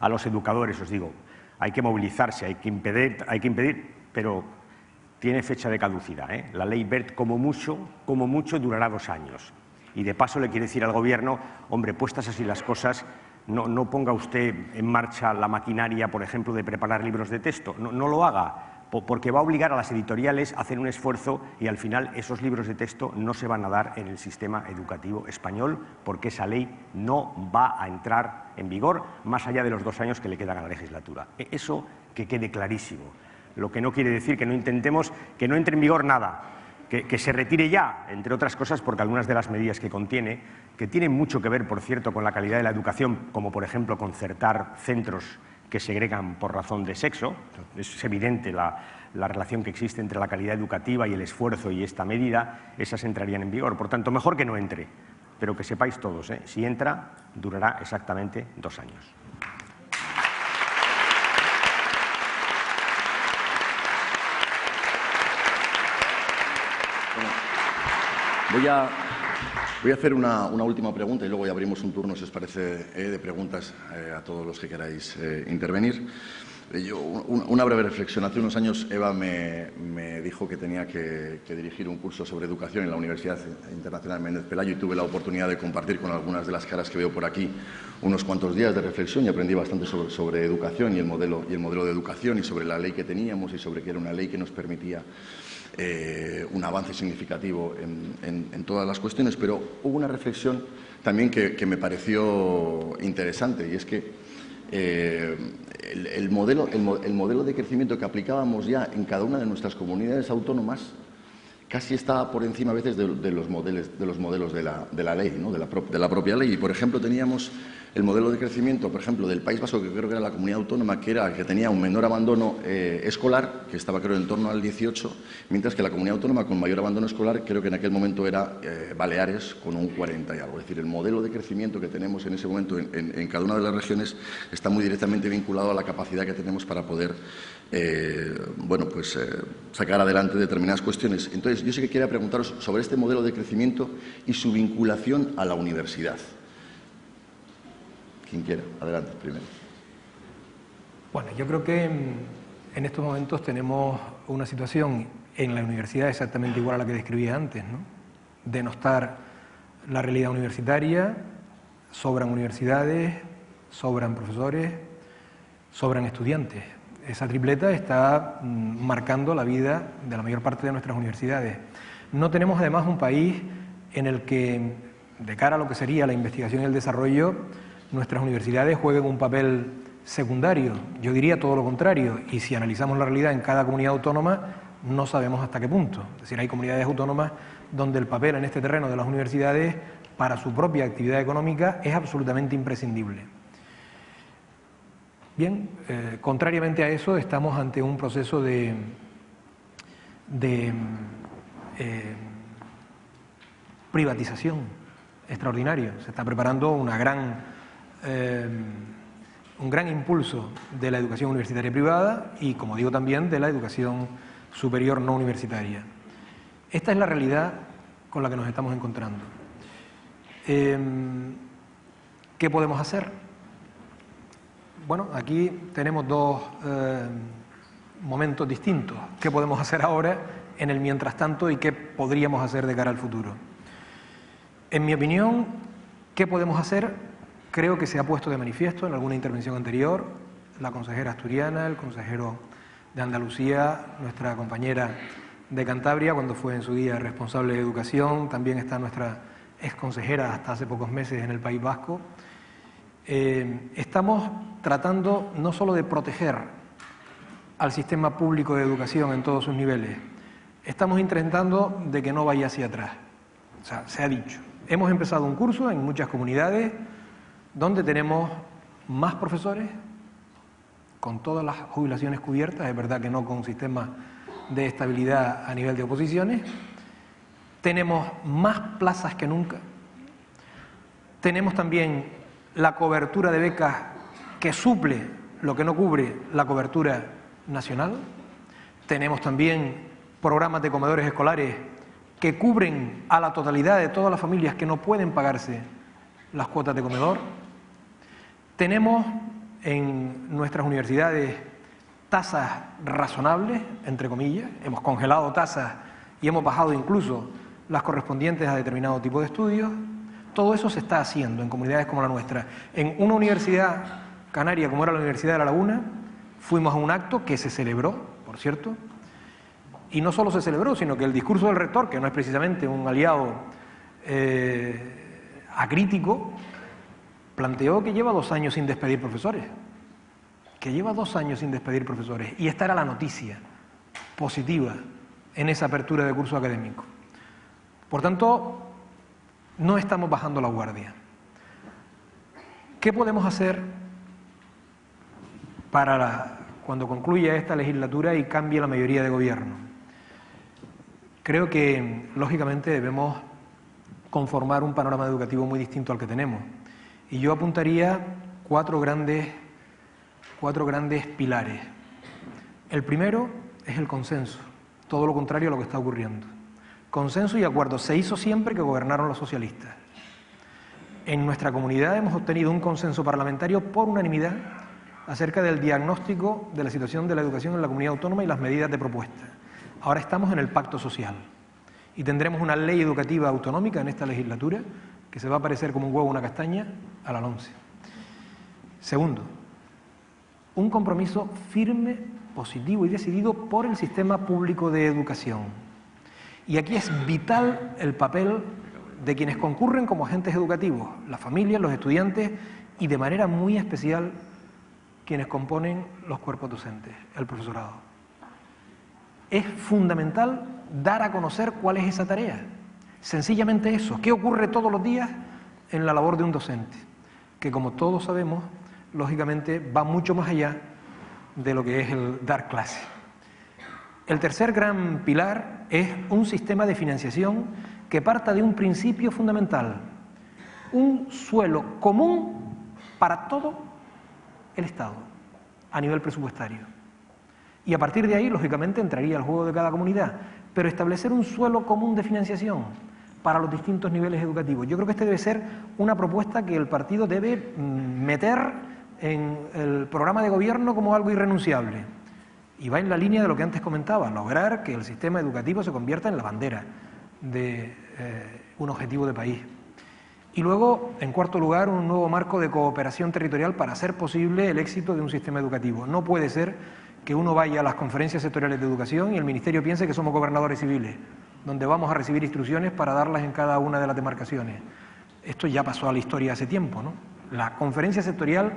[SPEAKER 3] a los educadores os digo, hay que movilizarse, hay que impedir, pero tiene fecha de caducidad. La Ley Wert como mucho durará 2 años. Y de paso le quiero decir al Gobierno, hombre, puestas así las cosas, no ponga usted en marcha la maquinaria, por ejemplo, de preparar libros de texto, no lo haga, porque va a obligar a las editoriales a hacer un esfuerzo y al final esos libros de texto no se van a dar en el sistema educativo español porque esa ley no va a entrar en vigor más allá de los 2 años que le quedan a la legislatura. Eso que quede clarísimo. Lo que no quiere decir que no intentemos que no entre en vigor nada, que se retire ya, entre otras cosas porque algunas de las medidas que contiene, que tienen mucho que ver, por cierto, con la calidad de la educación, como por ejemplo concertar centros que segregan por razón de sexo. Es evidente la relación que existe entre la calidad educativa y el esfuerzo y esta medida, esas entrarían en vigor. Por tanto, mejor que no entre, pero que sepáis todos, si entra, durará exactamente 2 años.
[SPEAKER 1] Voy a hacer una última pregunta y luego ya abrimos un turno, si os parece, de preguntas a todos los que queráis intervenir. Una breve reflexión. Hace unos años Eva me dijo que tenía que dirigir un curso sobre educación en la Universidad Internacional Méndez Pelayo y tuve la oportunidad de compartir con algunas de las caras que veo por aquí unos cuantos días de reflexión y aprendí bastante sobre educación y el modelo de educación y sobre la ley que teníamos y sobre que era una ley que nos permitía un avance significativo en todas las cuestiones, pero hubo una reflexión también que me pareció interesante y es que el modelo de crecimiento que aplicábamos ya en cada una de nuestras comunidades autónomas casi está por encima a veces de los modelos de la ley, ¿no? de la propia ley. Y, por ejemplo, teníamos el modelo de crecimiento, por ejemplo, del País Vasco, que creo que era la comunidad autónoma que tenía un menor abandono escolar, que estaba creo en torno al 18, mientras que la comunidad autónoma con mayor abandono escolar creo que en aquel momento era Baleares con un 40 y algo. Es decir, el modelo de crecimiento que tenemos en ese momento en cada una de las regiones está muy directamente vinculado a la capacidad que tenemos para poder sacar adelante determinadas cuestiones. Entonces, yo sí que quería preguntaros sobre este modelo de crecimiento y su vinculación a la universidad. Quien quiera, adelante, primero.
[SPEAKER 2] Bueno, yo creo que en estos momentos tenemos una situación en la universidad exactamente igual a la que describía antes, ¿no? Denostar la realidad universitaria, sobran universidades, sobran profesores, sobran estudiantes. Esa tripleta está marcando la vida de la mayor parte de nuestras universidades. No tenemos además un país en el que, de cara a lo que sería la investigación y el desarrollo, nuestras universidades jueguen un papel secundario. Yo diría todo lo contrario, y si analizamos la realidad en cada comunidad autónoma, no sabemos hasta qué punto. Es decir, hay comunidades autónomas donde el papel en este terreno de las universidades para su propia actividad económica es absolutamente imprescindible. Bien, contrariamente a eso, estamos ante un proceso de privatización extraordinario. Se está preparando un gran impulso de la educación universitaria privada y, como digo, también de la educación superior no universitaria. Esta es la realidad con la que nos estamos encontrando. ¿Qué podemos hacer? Bueno, aquí tenemos dos momentos distintos. ¿Qué podemos hacer ahora en el mientras tanto y qué podríamos hacer de cara al futuro? En mi opinión, ¿qué podemos hacer? Creo que se ha puesto de manifiesto en alguna intervención anterior, la consejera asturiana, el consejero de Andalucía, nuestra compañera de Cantabria, cuando fue en su día responsable de educación, también está nuestra exconsejera hasta hace pocos meses en el País Vasco. Estamos tratando no solo de proteger al sistema público de educación en todos sus niveles, estamos intentando de que no vaya hacia atrás. O sea, se ha dicho. Hemos empezado un curso en muchas comunidades donde tenemos más profesores, con todas las jubilaciones cubiertas, es verdad que no con sistemas de estabilidad a nivel de oposiciones, tenemos más plazas que nunca, tenemos también la cobertura de becas que suple lo que no cubre la cobertura nacional, tenemos también programas de comedores escolares que cubren a la totalidad de todas las familias que no pueden pagarse las cuotas de comedor, tenemos en nuestras universidades tasas razonables, entre comillas, hemos congelado tasas y hemos bajado incluso las correspondientes a determinado tipo de estudios. Todo eso se está haciendo en comunidades como la nuestra. En una universidad canaria como era la Universidad de La Laguna, fuimos a un acto que se celebró, por cierto, y no solo se celebró, sino que el discurso del rector, que no es precisamente un aliado acrítico, planteó que lleva 2 años sin despedir profesores, y esta era la noticia positiva en esa apertura de curso académico. Por tanto, no estamos bajando la guardia. ¿Qué podemos hacer para cuando concluya esta legislatura y cambie la mayoría de gobierno? Creo que, lógicamente, debemos conformar un panorama educativo muy distinto al que tenemos. Y yo apuntaría cuatro grandes pilares. El primero es el consenso, todo lo contrario a lo que está ocurriendo. Consenso y acuerdo. Se hizo siempre que gobernaron los socialistas. En nuestra comunidad hemos obtenido un consenso parlamentario por unanimidad acerca del diagnóstico de la situación de la educación en la comunidad autónoma y las medidas de propuesta. Ahora estamos en el pacto social y tendremos una ley educativa autonómica en esta legislatura que se va a parecer como un huevo a una castaña a la LOMCE. Segundo, un compromiso firme, positivo y decidido por el sistema público de educación. Y aquí es vital el papel de quienes concurren como agentes educativos, las familias, los estudiantes y de manera muy especial quienes componen los cuerpos docentes, el profesorado. Es fundamental dar a conocer cuál es esa tarea. Sencillamente eso. ¿Qué ocurre todos los días en la labor de un docente? Que, como todos sabemos, lógicamente va mucho más allá de lo que es el dar clase. El tercer gran pilar es un sistema de financiación que parta de un principio fundamental: un suelo común para todo el Estado a nivel presupuestario. Y a partir de ahí, lógicamente, entraría el juego de cada comunidad, pero establecer un suelo común de financiación para los distintos niveles educativos. Yo creo que esta debe ser una propuesta que el partido debe meter en el programa de gobierno como algo irrenunciable. Y va en la línea de lo que antes comentaba, lograr que el sistema educativo se convierta en la bandera de un objetivo de país. Y luego, en cuarto lugar, un nuevo marco de cooperación territorial para hacer posible el éxito de un sistema educativo. No puede ser que uno vaya a las conferencias sectoriales de educación y el Ministerio piense que somos gobernadores civiles, donde vamos a recibir instrucciones para darlas en cada una de las demarcaciones. Esto ya pasó a la historia hace tiempo, ¿no? La conferencia sectorial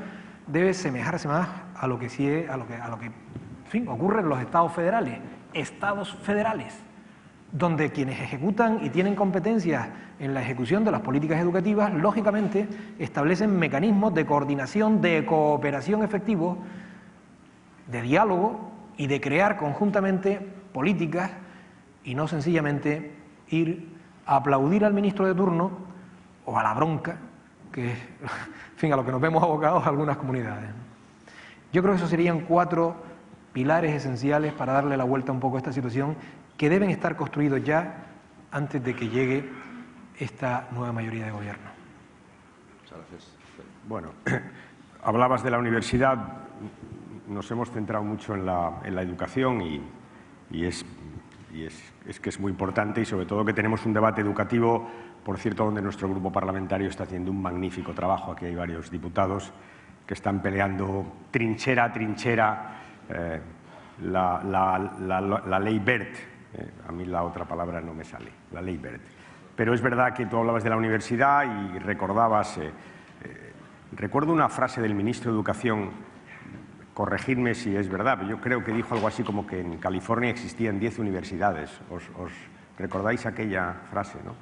[SPEAKER 2] debe semejarse más a lo que en fin, ocurre en los estados federales, donde quienes ejecutan y tienen competencias en la ejecución de las políticas educativas, lógicamente establecen mecanismos de coordinación, de cooperación efectivos, de diálogo y de crear conjuntamente políticas y no sencillamente ir a aplaudir al ministro de turno o a la bronca, que es, en fin, a lo que nos vemos abocados algunas comunidades. Yo creo que esos serían 4 pilares esenciales para darle la vuelta un poco a esta situación, que deben estar construidos ya antes de que llegue esta nueva mayoría de gobierno.
[SPEAKER 1] Muchas gracias.
[SPEAKER 3] Bueno, hablabas de la universidad, nos hemos centrado mucho en la educación y es que es muy importante, y sobre todo que tenemos un debate educativo, por cierto, donde nuestro grupo parlamentario está haciendo un magnífico trabajo. Aquí hay varios diputados que están peleando trinchera a trinchera la ley Wert. A mí la otra palabra no me sale, la ley Wert. Pero es verdad que tú hablabas de la universidad y recordabas, recuerdo una frase del ministro de Educación, corregidme si es verdad, pero yo creo que dijo algo así como que en California existían 10 universidades. ¿Os recordáis aquella frase, no?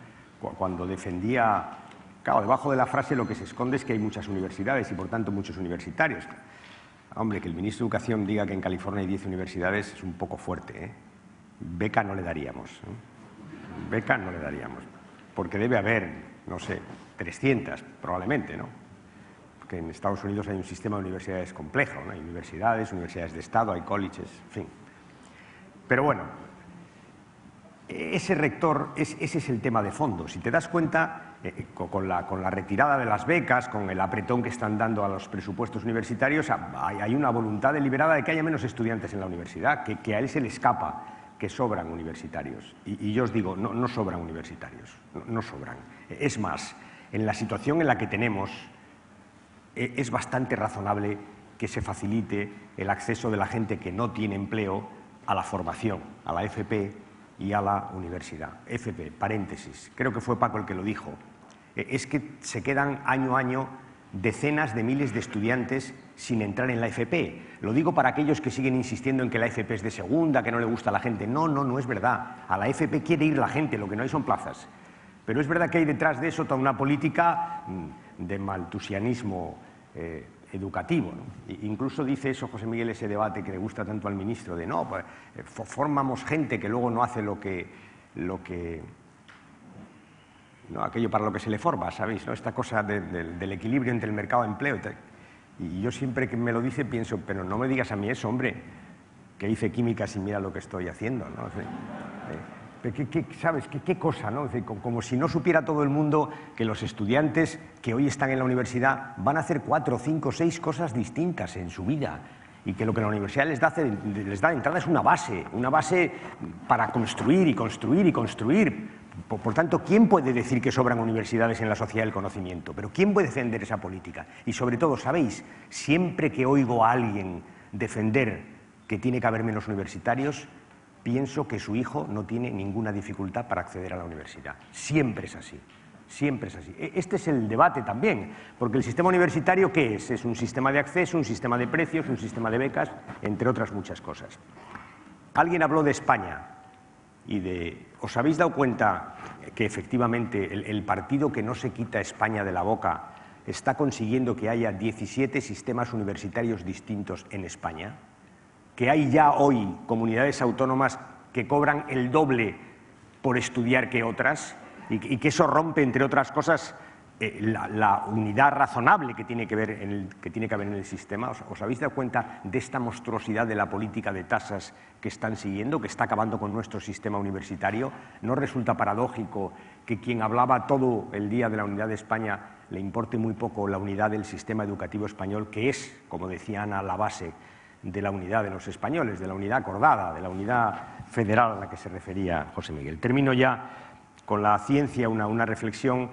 [SPEAKER 3] Cuando defendía, claro, debajo de la frase lo que se esconde es que hay muchas universidades y por tanto muchos universitarios. Hombre, que el ministro de Educación diga que en California hay 10 universidades es un poco fuerte, ¿eh? Beca no le daríamos, ¿eh? Beca no le daríamos, porque debe haber, no sé, 300 probablemente, ¿no? Porque en Estados Unidos hay un sistema de universidades complejo, ¿no? Hay universidades de Estado, hay colleges, en fin. Pero bueno, ese rector, ese es el tema de fondo. Si te das cuenta, con la retirada de las becas, con el apretón que están dando a los presupuestos universitarios, hay una voluntad deliberada de que haya menos estudiantes en la universidad, que a él se le escapa que sobran universitarios. Y yo os digo, no sobran universitarios, no sobran. Es más, en la situación en la que tenemos, es bastante razonable que se facilite el acceso de la gente que no tiene empleo a la formación, a la FP y a la universidad. FP, paréntesis, creo que fue Paco el que lo dijo. Es que se quedan año a año decenas de miles de estudiantes sin entrar en la FP. Lo digo para aquellos que siguen insistiendo en que la FP es de segunda, que no le gusta a la gente. No, no es verdad. A la FP quiere ir la gente, lo que no hay son plazas. Pero es verdad que hay detrás de eso toda una política de maltusianismo educativo, ¿no? Incluso dice eso José Miguel, ese debate que le gusta tanto al ministro, de no, pues, formamos gente que luego no hace lo que no, aquello para lo que se le forma, ¿sabéis? ¿No? Esta cosa del equilibrio entre el mercado y el empleo. Y yo siempre que me lo dice pienso, pero no me digas a mí eso, hombre, que hice químicas y mira lo que estoy haciendo, ¿no? ¿Sabes? ¿Qué cosa, no? Como si no supiera todo el mundo que los estudiantes que hoy están en la universidad van a hacer 4, 5, 6 cosas distintas en su vida y que lo que la universidad les da de entrada es una base para construir y construir y construir. Por tanto, ¿quién puede decir que sobran universidades en la sociedad del conocimiento? ¿Pero quién puede defender esa política? Y sobre todo, ¿sabéis? Siempre que oigo a alguien defender que tiene que haber menos universitarios, pienso que su hijo no tiene ninguna dificultad para acceder a la universidad. Siempre es así. Siempre es así. Este es el debate también, porque el sistema universitario, ¿qué es? Es un sistema de acceso, un sistema de precios, un sistema de becas, entre otras muchas cosas. Alguien habló de España y ¿os habéis dado cuenta que efectivamente el partido que no se quita España de la boca está consiguiendo que haya 17 sistemas universitarios distintos en España? Que hay ya hoy comunidades autónomas que cobran el doble por estudiar que otras y que eso rompe, entre otras cosas, la unidad razonable que tiene que haber en el sistema. ¿Os habéis dado cuenta de esta monstruosidad de la política de tasas que están siguiendo, que está acabando con nuestro sistema universitario? ¿No resulta paradójico que quien hablaba todo el día de la unidad de España le importe muy poco la unidad del sistema educativo español, que es, como decía Ana, la base de la unidad de los españoles, de la unidad acordada, de la unidad federal a la que se refería José Miguel? Termino ya con la ciencia, una reflexión.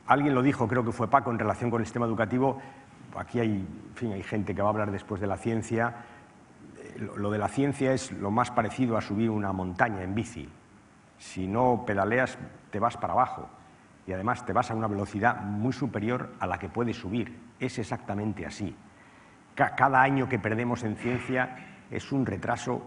[SPEAKER 3] Alguien lo dijo, creo que fue Paco, en relación con el sistema educativo. Aquí hay gente que va a hablar después de la ciencia. Lo de la ciencia es lo más parecido a subir una montaña en bici. Si no pedaleas, te vas para abajo. Y además te vas a una velocidad muy superior a la que puedes subir. Es exactamente así. Cada año que perdemos en ciencia es un retraso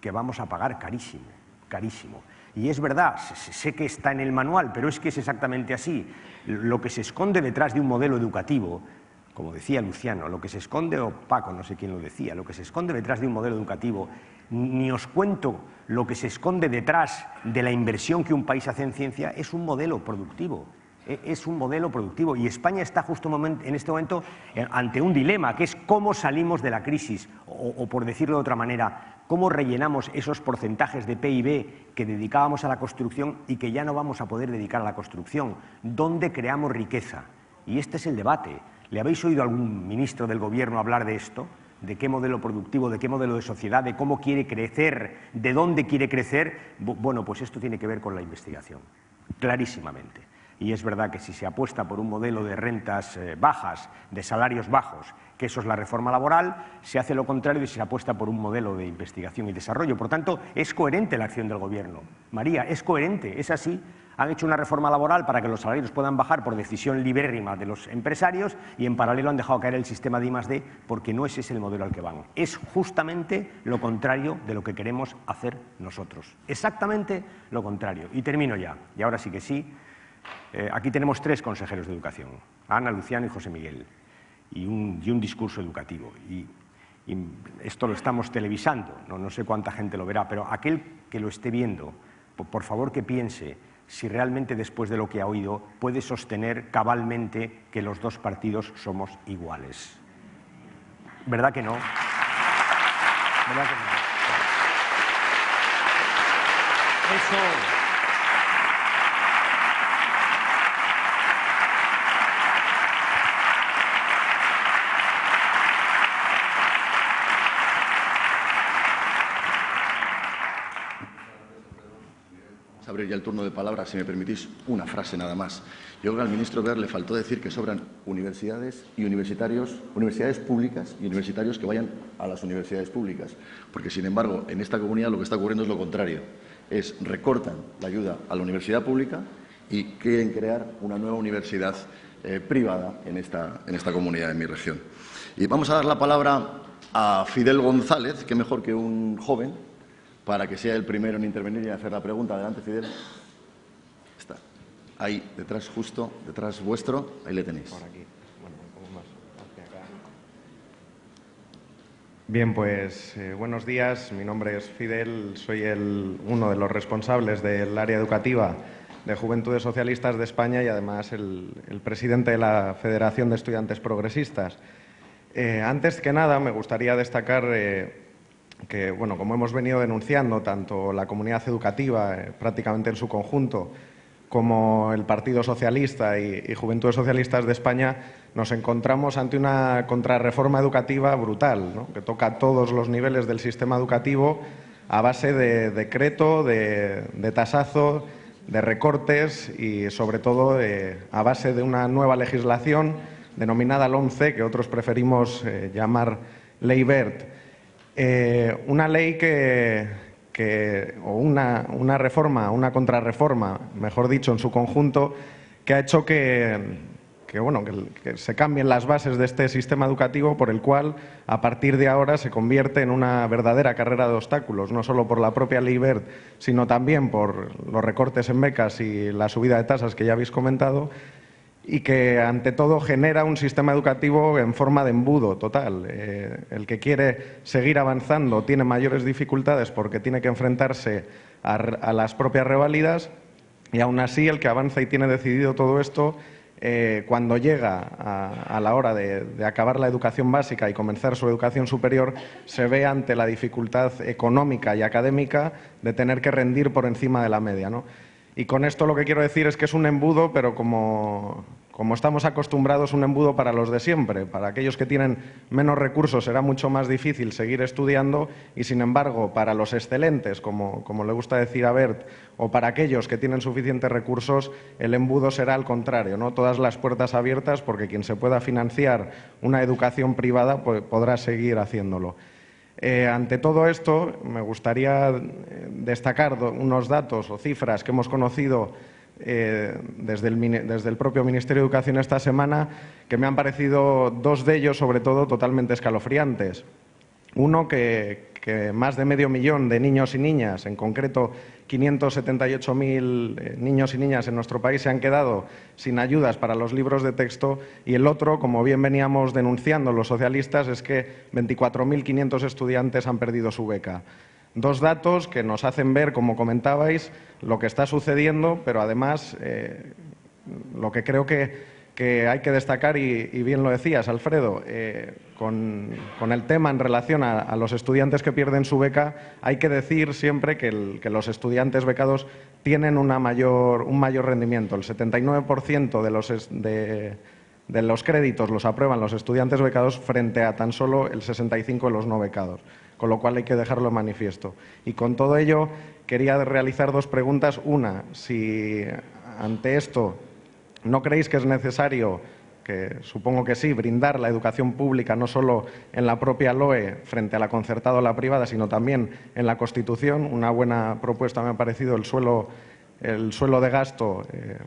[SPEAKER 3] que vamos a pagar carísimo, carísimo. Y es verdad, sé que está en el manual, pero es que es exactamente así. Lo que se esconde detrás de un modelo educativo, como decía Luciano, lo que se esconde, o Paco, no sé quién lo decía, lo que se esconde detrás de un modelo educativo, ni os cuento lo que se esconde detrás de la inversión que un país hace en ciencia, es un modelo productivo. Es un modelo productivo y España está justo en este momento ante un dilema, que es cómo salimos de la crisis o por decirlo de otra manera, cómo rellenamos esos porcentajes de PIB que dedicábamos a la construcción y que ya no vamos a poder dedicar a la construcción, dónde creamos riqueza. Y este es el debate. ¿Le habéis oído a algún ministro del Gobierno hablar de esto? ¿De qué modelo productivo, de qué modelo de sociedad, de cómo quiere crecer, de dónde quiere crecer? Bueno, pues esto tiene que ver con la investigación, clarísimamente. Y es verdad que si se apuesta por un modelo de rentas bajas, de salarios bajos, que eso es la reforma laboral, se hace lo contrario y se apuesta por un modelo de investigación y desarrollo. Por tanto, es coherente la acción del Gobierno. María, es coherente, es así. Han hecho una reforma laboral para que los salarios puedan bajar por decisión libérrima de los empresarios y en paralelo han dejado caer el sistema de I+D porque no es ese el modelo al que van. Es justamente lo contrario de lo que queremos hacer nosotros. Exactamente lo contrario. Y termino ya. Y ahora sí que sí. Aquí tenemos 3 consejeros de educación, Ana, Luciano y José Miguel, y un discurso educativo. Y esto lo estamos televisando, no sé cuánta gente lo verá, pero aquel que lo esté viendo, por favor que piense si realmente después de lo que ha oído puede sostener cabalmente que los 2 partidos somos iguales. ¿Verdad que no? ¿Verdad que no? Eso...
[SPEAKER 1] Abrir ya el turno de palabra, si me permitís, una frase nada más. Yo creo que al ministro Wert le faltó decir que sobran universidades y universitarios, universidades públicas y universitarios que vayan a las universidades públicas. Porque, sin embargo, en esta comunidad lo que está ocurriendo es lo contrario. Recortan la ayuda a la universidad pública y quieren crear una nueva universidad privada en esta comunidad, en mi región. Y vamos a dar la palabra a Fidel González, que mejor que un joven, para que sea el primero en intervenir y hacer la pregunta. Adelante, Fidel. Está ahí, detrás, justo, detrás vuestro, ahí le tenéis.
[SPEAKER 4] Por aquí. Bueno, más hacia acá. Bien, pues buenos días. Mi nombre es Fidel, soy uno de los responsables del área educativa de Juventudes Socialistas de España y además el presidente de la Federación de Estudiantes Progresistas. Antes que nada, me gustaría destacar que, bueno, como hemos venido denunciando, tanto la comunidad educativa, prácticamente en su conjunto, como el Partido Socialista y Juventudes Socialistas de España, nos encontramos ante una contrarreforma educativa brutal, ¿no?, que toca a todos los niveles del sistema educativo a base de decreto, de tasazo, de recortes y, sobre todo, a base de una nueva legislación denominada LOMCE, que otros preferimos llamar Ley Wert. Una ley o una reforma, una contrarreforma, mejor dicho, en su conjunto, que ha hecho que se cambien las bases de este sistema educativo, por el cual, a partir de ahora, se convierte en una verdadera carrera de obstáculos, no solo por la propia Ley Wert, sino también por los recortes en becas y la subida de tasas que ya habéis comentado, y que, ante todo, genera un sistema educativo en forma de embudo total. El que quiere seguir avanzando tiene mayores dificultades porque tiene que enfrentarse a las propias reválidas, y aún así el que avanza y tiene decidido todo esto, cuando llega a la hora de acabar la educación básica y comenzar su educación superior, se ve ante la dificultad económica y académica de tener que rendir por encima de la media, ¿no? Y con esto lo que quiero decir es que es un embudo, pero como estamos acostumbrados, un embudo para los de siempre. Para aquellos que tienen menos recursos será mucho más difícil seguir estudiando y, sin embargo, para los excelentes, como le gusta decir a Wert, o para aquellos que tienen suficientes recursos, el embudo será al contrario, ¿no? Todas las puertas abiertas, porque quien se pueda financiar una educación privada podrá seguir haciéndolo. Ante todo esto, me gustaría destacar unos datos o cifras que hemos conocido desde el propio Ministerio de Educación esta semana, que me han parecido, dos de ellos sobre todo, totalmente escalofriantes. Uno, que más de medio millón de niños y niñas, en concreto 578.000 niños y niñas en nuestro país, se han quedado sin ayudas para los libros de texto, y el otro, como bien veníamos denunciando los socialistas, es que 24.500 estudiantes han perdido su beca. Dos datos que nos hacen ver, como comentabais, lo que está sucediendo, pero además lo que creo que hay que destacar, y bien lo decías, Alfredo, con el tema en relación a los estudiantes que pierden su beca, hay que decir siempre que los estudiantes becados tienen un mayor rendimiento. El 79% de los créditos los aprueban los estudiantes becados frente a tan solo el 65% de los no becados, con lo cual hay que dejarlo de manifiesto. Y con todo ello quería realizar dos preguntas. Una, si ante esto ¿no creéis que es necesario, que supongo que sí, brindar la educación pública no solo en la propia LOE frente a la concertada o la privada, sino también en la Constitución? Una buena propuesta me ha parecido el suelo de gasto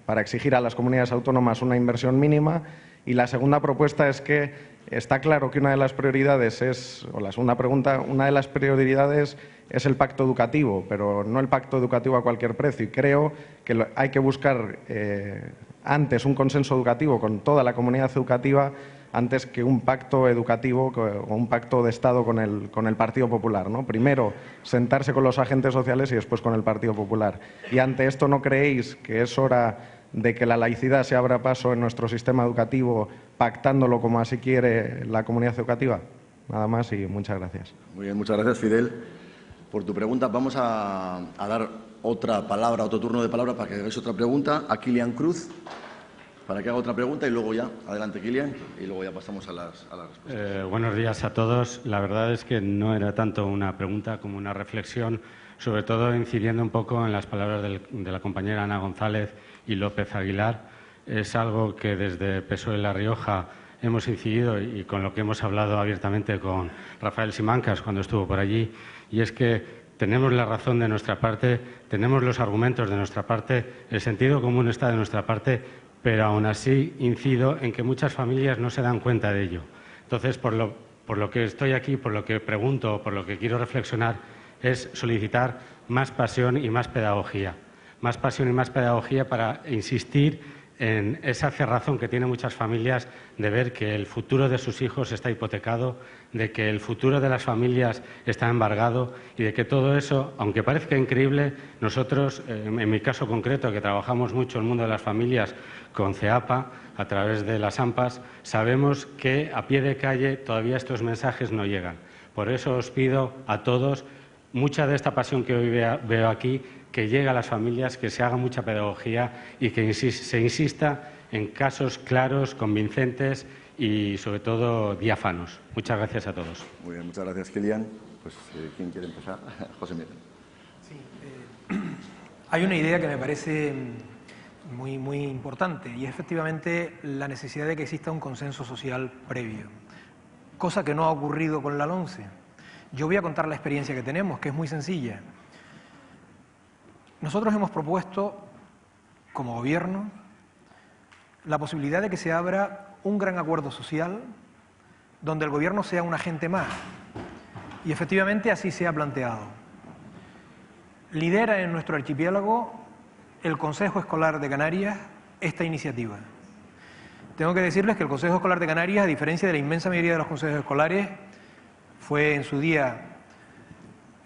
[SPEAKER 4] para exigir a las comunidades autónomas una inversión mínima. Y la segunda propuesta es que está claro que una de las prioridades una de las prioridades es el pacto educativo, pero no el pacto educativo a cualquier precio. Y creo que hay que buscar antes un consenso educativo con toda la comunidad educativa antes que un pacto educativo o un pacto de Estado con el Partido Popular, ¿no? Primero sentarse con los agentes sociales y después con el Partido Popular. Y ante esto, ¿no creéis que es hora de que la laicidad se abra paso en nuestro sistema educativo, pactándolo como así quiere la comunidad educativa? Nada más y muchas gracias.
[SPEAKER 1] Muy bien, muchas gracias, Fidel, por tu pregunta. Vamos a dar otra palabra, otro turno de palabra para que hagáis otra pregunta a Kilian Cruz, para que haga otra pregunta y luego ya, adelante Kilian, y luego ya pasamos a las respuestas.
[SPEAKER 5] Buenos días a todos. La verdad es que no era tanto una pregunta como una reflexión, sobre todo incidiendo un poco en las palabras de la compañera Ana González y López Aguilar. Es algo que desde PSOE La Rioja hemos incidido y con lo que hemos hablado abiertamente con Rafael Simancas cuando estuvo por allí, y es que tenemos la razón de nuestra parte, tenemos los argumentos de nuestra parte, el sentido común está de nuestra parte, pero aún así incido en que muchas familias no se dan cuenta de ello. Entonces, por lo que estoy aquí, por lo que pregunto, por lo que quiero reflexionar, es solicitar más pasión y más pedagogía. Más pasión y más pedagogía para insistir en esa cerrazón que tienen muchas familias de ver que el futuro de sus hijos está hipotecado, de que el futuro de las familias está embargado y de que todo eso, aunque parezca increíble, nosotros, en mi caso concreto, que trabajamos mucho en el mundo de las familias con CEAPA, a través de las AMPAs, sabemos que a pie de calle todavía estos mensajes no llegan. Por eso os pido a todos, mucha de esta pasión que hoy veo aquí, que llegue a las familias, que se haga mucha pedagogía y que se insista en casos claros, convincentes y, sobre todo, diáfanos. Muchas gracias a todos.
[SPEAKER 1] Muy bien, muchas gracias, Kilian. Pues, ¿quién quiere empezar? José Miguel.
[SPEAKER 2] Sí, hay una idea que me parece muy importante y es efectivamente la necesidad de que exista un consenso social previo, cosa que no ha ocurrido con la LOMCE. Yo voy a contar la experiencia que tenemos, que es muy sencilla. Nosotros hemos propuesto, como Gobierno, la posibilidad de que se abra un gran acuerdo social donde el Gobierno sea un agente más. Y efectivamente así se ha planteado. Lidera en nuestro archipiélago el Consejo Escolar de Canarias esta iniciativa. Tengo que decirles que el Consejo Escolar de Canarias, a diferencia de la inmensa mayoría de los consejos escolares, fue en su día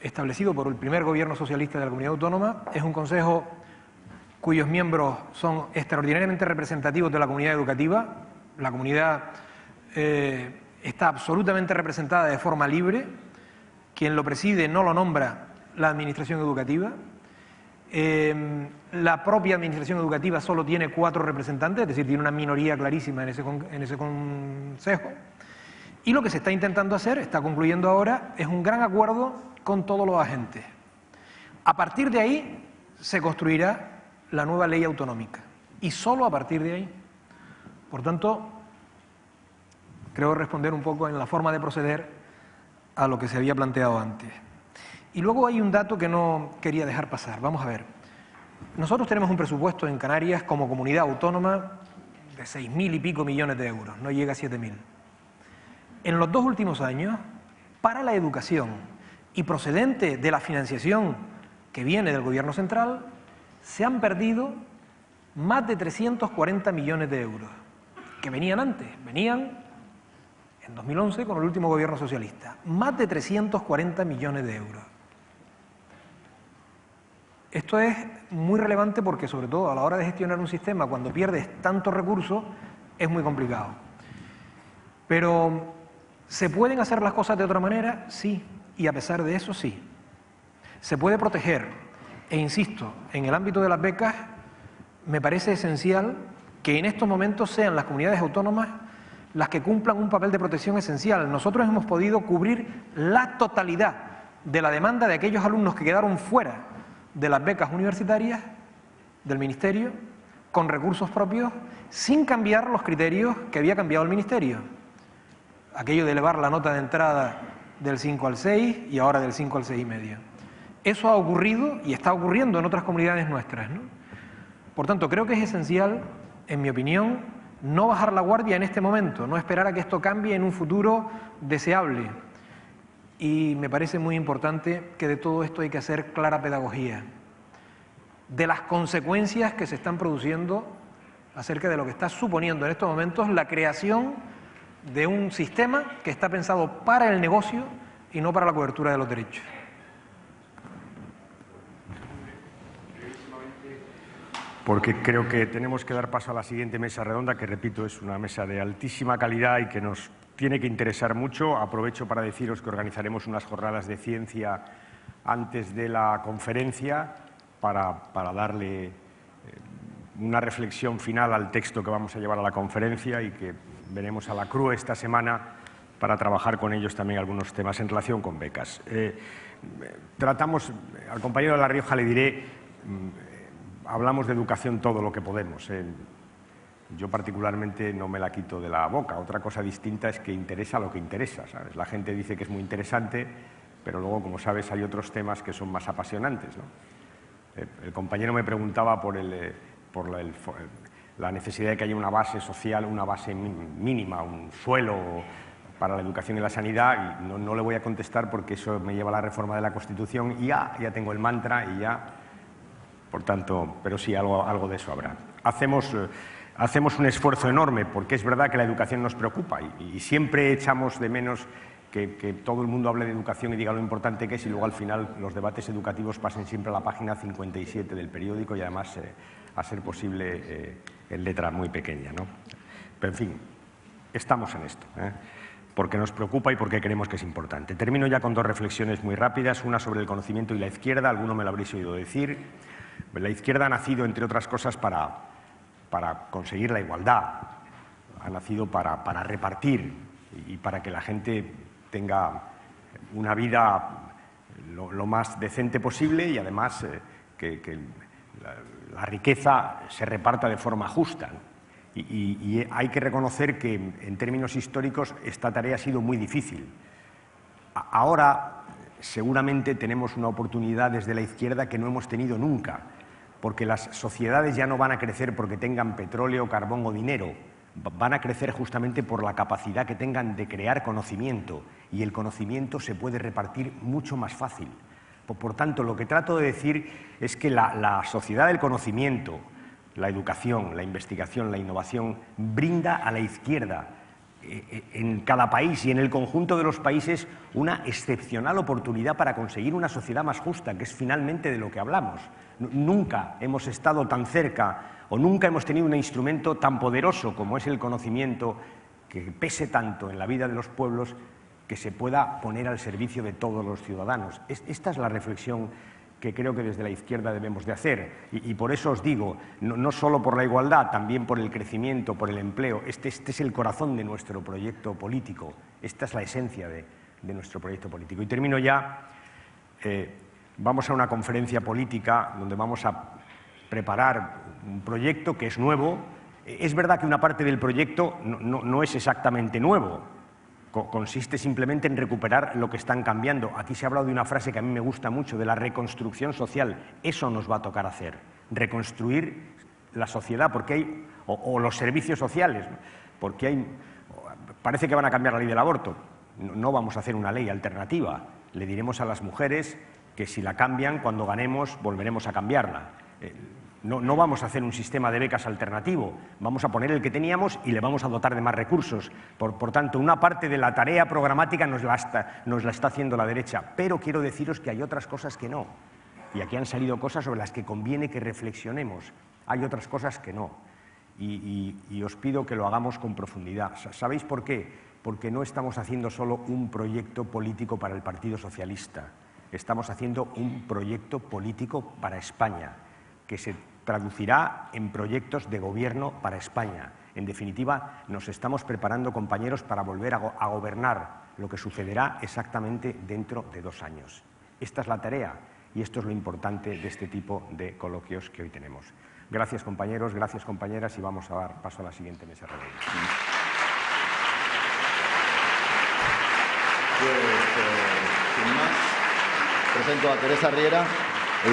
[SPEAKER 2] establecido por el primer gobierno socialista de la comunidad autónoma. Es un consejo cuyos miembros son extraordinariamente representativos de la comunidad educativa. La comunidad está absolutamente representada de forma libre. Quien lo preside no lo nombra la administración educativa. La propia administración educativa solo tiene 4 representantes, es decir, tiene una minoría clarísima en ese consejo. Y lo que se está intentando hacer, está concluyendo ahora, es un gran acuerdo con todos los agentes. A partir de ahí se construirá la nueva ley autonómica y solo a partir de ahí. Por tanto, creo responder un poco en la forma de proceder a lo que se había planteado antes. Y luego hay un dato que no quería dejar pasar. Vamos a ver. Nosotros tenemos un presupuesto en Canarias como comunidad autónoma de 6.000 y pico millones de euros, no llega a 7.000. En los 2 últimos años, para la educación y procedente de la financiación que viene del Gobierno central, se han perdido más de 340 millones de euros, que venían antes, venían en 2011 con el último Gobierno socialista, más de 340 millones de euros. Esto es muy relevante porque, sobre todo, a la hora de gestionar un sistema, cuando pierdes tantos recursos, es muy complicado. Pero, ¿se pueden hacer las cosas de otra manera? Sí, y a pesar de eso, sí. Se puede proteger, e insisto, en el ámbito de las becas, me parece esencial que en estos momentos sean las comunidades autónomas las que cumplan un papel de protección esencial. Nosotros hemos podido cubrir la totalidad de la demanda de aquellos alumnos que quedaron fuera de las becas universitarias del Ministerio, con recursos propios, sin cambiar los criterios que había cambiado el Ministerio. Aquello de elevar la nota de entrada del 5 al 6 y ahora del 5 al 6,5. Eso ha ocurrido y está ocurriendo en otras comunidades nuestras, ¿no? Por tanto, creo que es esencial, en mi opinión, no bajar la guardia en este momento, no esperar a que esto cambie en un futuro deseable. Y me parece muy importante que de todo esto hay que hacer clara pedagogía, de las consecuencias que se están produciendo acerca de lo que está suponiendo en estos momentos la creación de un sistema que está pensado para el negocio y no para la cobertura de los derechos.
[SPEAKER 3] Porque creo que tenemos que dar paso a la siguiente mesa redonda, que repito, es una mesa de altísima calidad y que nos tiene que interesar mucho. Aprovecho para deciros que organizaremos unas jornadas de ciencia antes de la conferencia para darle una reflexión final al texto que vamos a llevar a la conferencia y que veremos a la CRUE esta semana para trabajar con ellos también algunos temas en relación con becas. Tratamos, al compañero de La Rioja le diré, hablamos de educación todo lo que podemos. Yo particularmente no me la quito de la boca. Otra cosa distinta es que interesa lo que interesa, ¿sabes? La gente dice que es muy interesante, pero luego, como sabes, hay otros temas que son más apasionantes, ¿no? El compañero me preguntaba por la necesidad de que haya una base social, una base mínima, un suelo para la educación y la sanidad, y no le voy a contestar porque eso me lleva a la reforma de la Constitución y ya tengo el mantra y ya, por tanto, pero sí, algo de eso habrá. Hacemos un esfuerzo enorme porque es verdad que la educación nos preocupa y siempre echamos de menos que todo el mundo hable de educación y diga lo importante que es, y luego al final los debates educativos pasen siempre a la página 57 del periódico y además, a ser posible, en letra muy pequeña, ¿no? Pero en fin, estamos en esto, porque nos preocupa y porque creemos que es importante. Termino ya con dos reflexiones muy rápidas, una sobre el conocimiento y la izquierda. Alguno me lo habréis oído decir. La izquierda ha nacido, entre otras cosas, para conseguir la igualdad, ha nacido para repartir y para que la gente tenga una vida lo más decente posible y además que la riqueza se reparta de forma justa, ¿no? Y hay que reconocer que en términos históricos esta tarea ha sido muy difícil. Ahora seguramente tenemos una oportunidad desde la izquierda que no hemos tenido nunca, porque las sociedades ya no van a crecer porque tengan petróleo, carbón o dinero, van a crecer justamente por la capacidad que tengan de crear conocimiento, y el conocimiento se puede repartir mucho más fácil. Por tanto, lo que trato de decir es que la sociedad del conocimiento, la educación, la investigación, la innovación, brinda a la izquierda en cada país y en el conjunto de los países una excepcional oportunidad para conseguir una sociedad más justa, que es finalmente de lo que hablamos. Nunca hemos estado tan cerca o nunca hemos tenido un instrumento tan poderoso como es el conocimiento, que pese tanto en la vida de los pueblos, que se pueda poner al servicio de todos los ciudadanos. Esta es la reflexión que creo que desde la izquierda debemos de hacer. Y por eso os digo, no solo por la igualdad, también por el crecimiento, por el empleo. Este es el corazón de nuestro proyecto político. Esta es la esencia de nuestro proyecto político. Y termino ya. Vamos a una conferencia política donde vamos a preparar un proyecto que es nuevo. Es verdad que una parte del proyecto no es exactamente nuevo. Consiste simplemente en recuperar lo que están cambiando. Aquí se ha hablado de una frase que a mí me gusta mucho, de la reconstrucción social. Eso nos va a tocar hacer, reconstruir la sociedad, porque hay, o los servicios sociales, porque parece que van a cambiar la ley del aborto. No vamos a hacer una ley alternativa. Le diremos a las mujeres que si la cambian, cuando ganemos, volveremos a cambiarla. No vamos a hacer un sistema de becas alternativo, vamos a poner el que teníamos y le vamos a dotar de más recursos. Por tanto, una parte de la tarea programática nos la está haciendo la derecha, pero quiero deciros que hay otras cosas que no. Y aquí han salido cosas sobre las que conviene que reflexionemos. Hay otras cosas que no. Y os pido que lo hagamos con profundidad. ¿Sabéis por qué? Porque no estamos haciendo solo un proyecto político para el Partido Socialista. Estamos haciendo un proyecto político para España, que se traducirá en proyectos de gobierno para España. En definitiva, nos estamos preparando, compañeros, para volver a gobernar, lo que sucederá exactamente dentro de 2 años. Esta es la tarea y esto es lo importante de este tipo de coloquios que hoy tenemos. Gracias, compañeros, gracias, compañeras, y vamos a dar paso a la siguiente mesa redonda.
[SPEAKER 1] Pues, sin más, presento a Teresa Riera.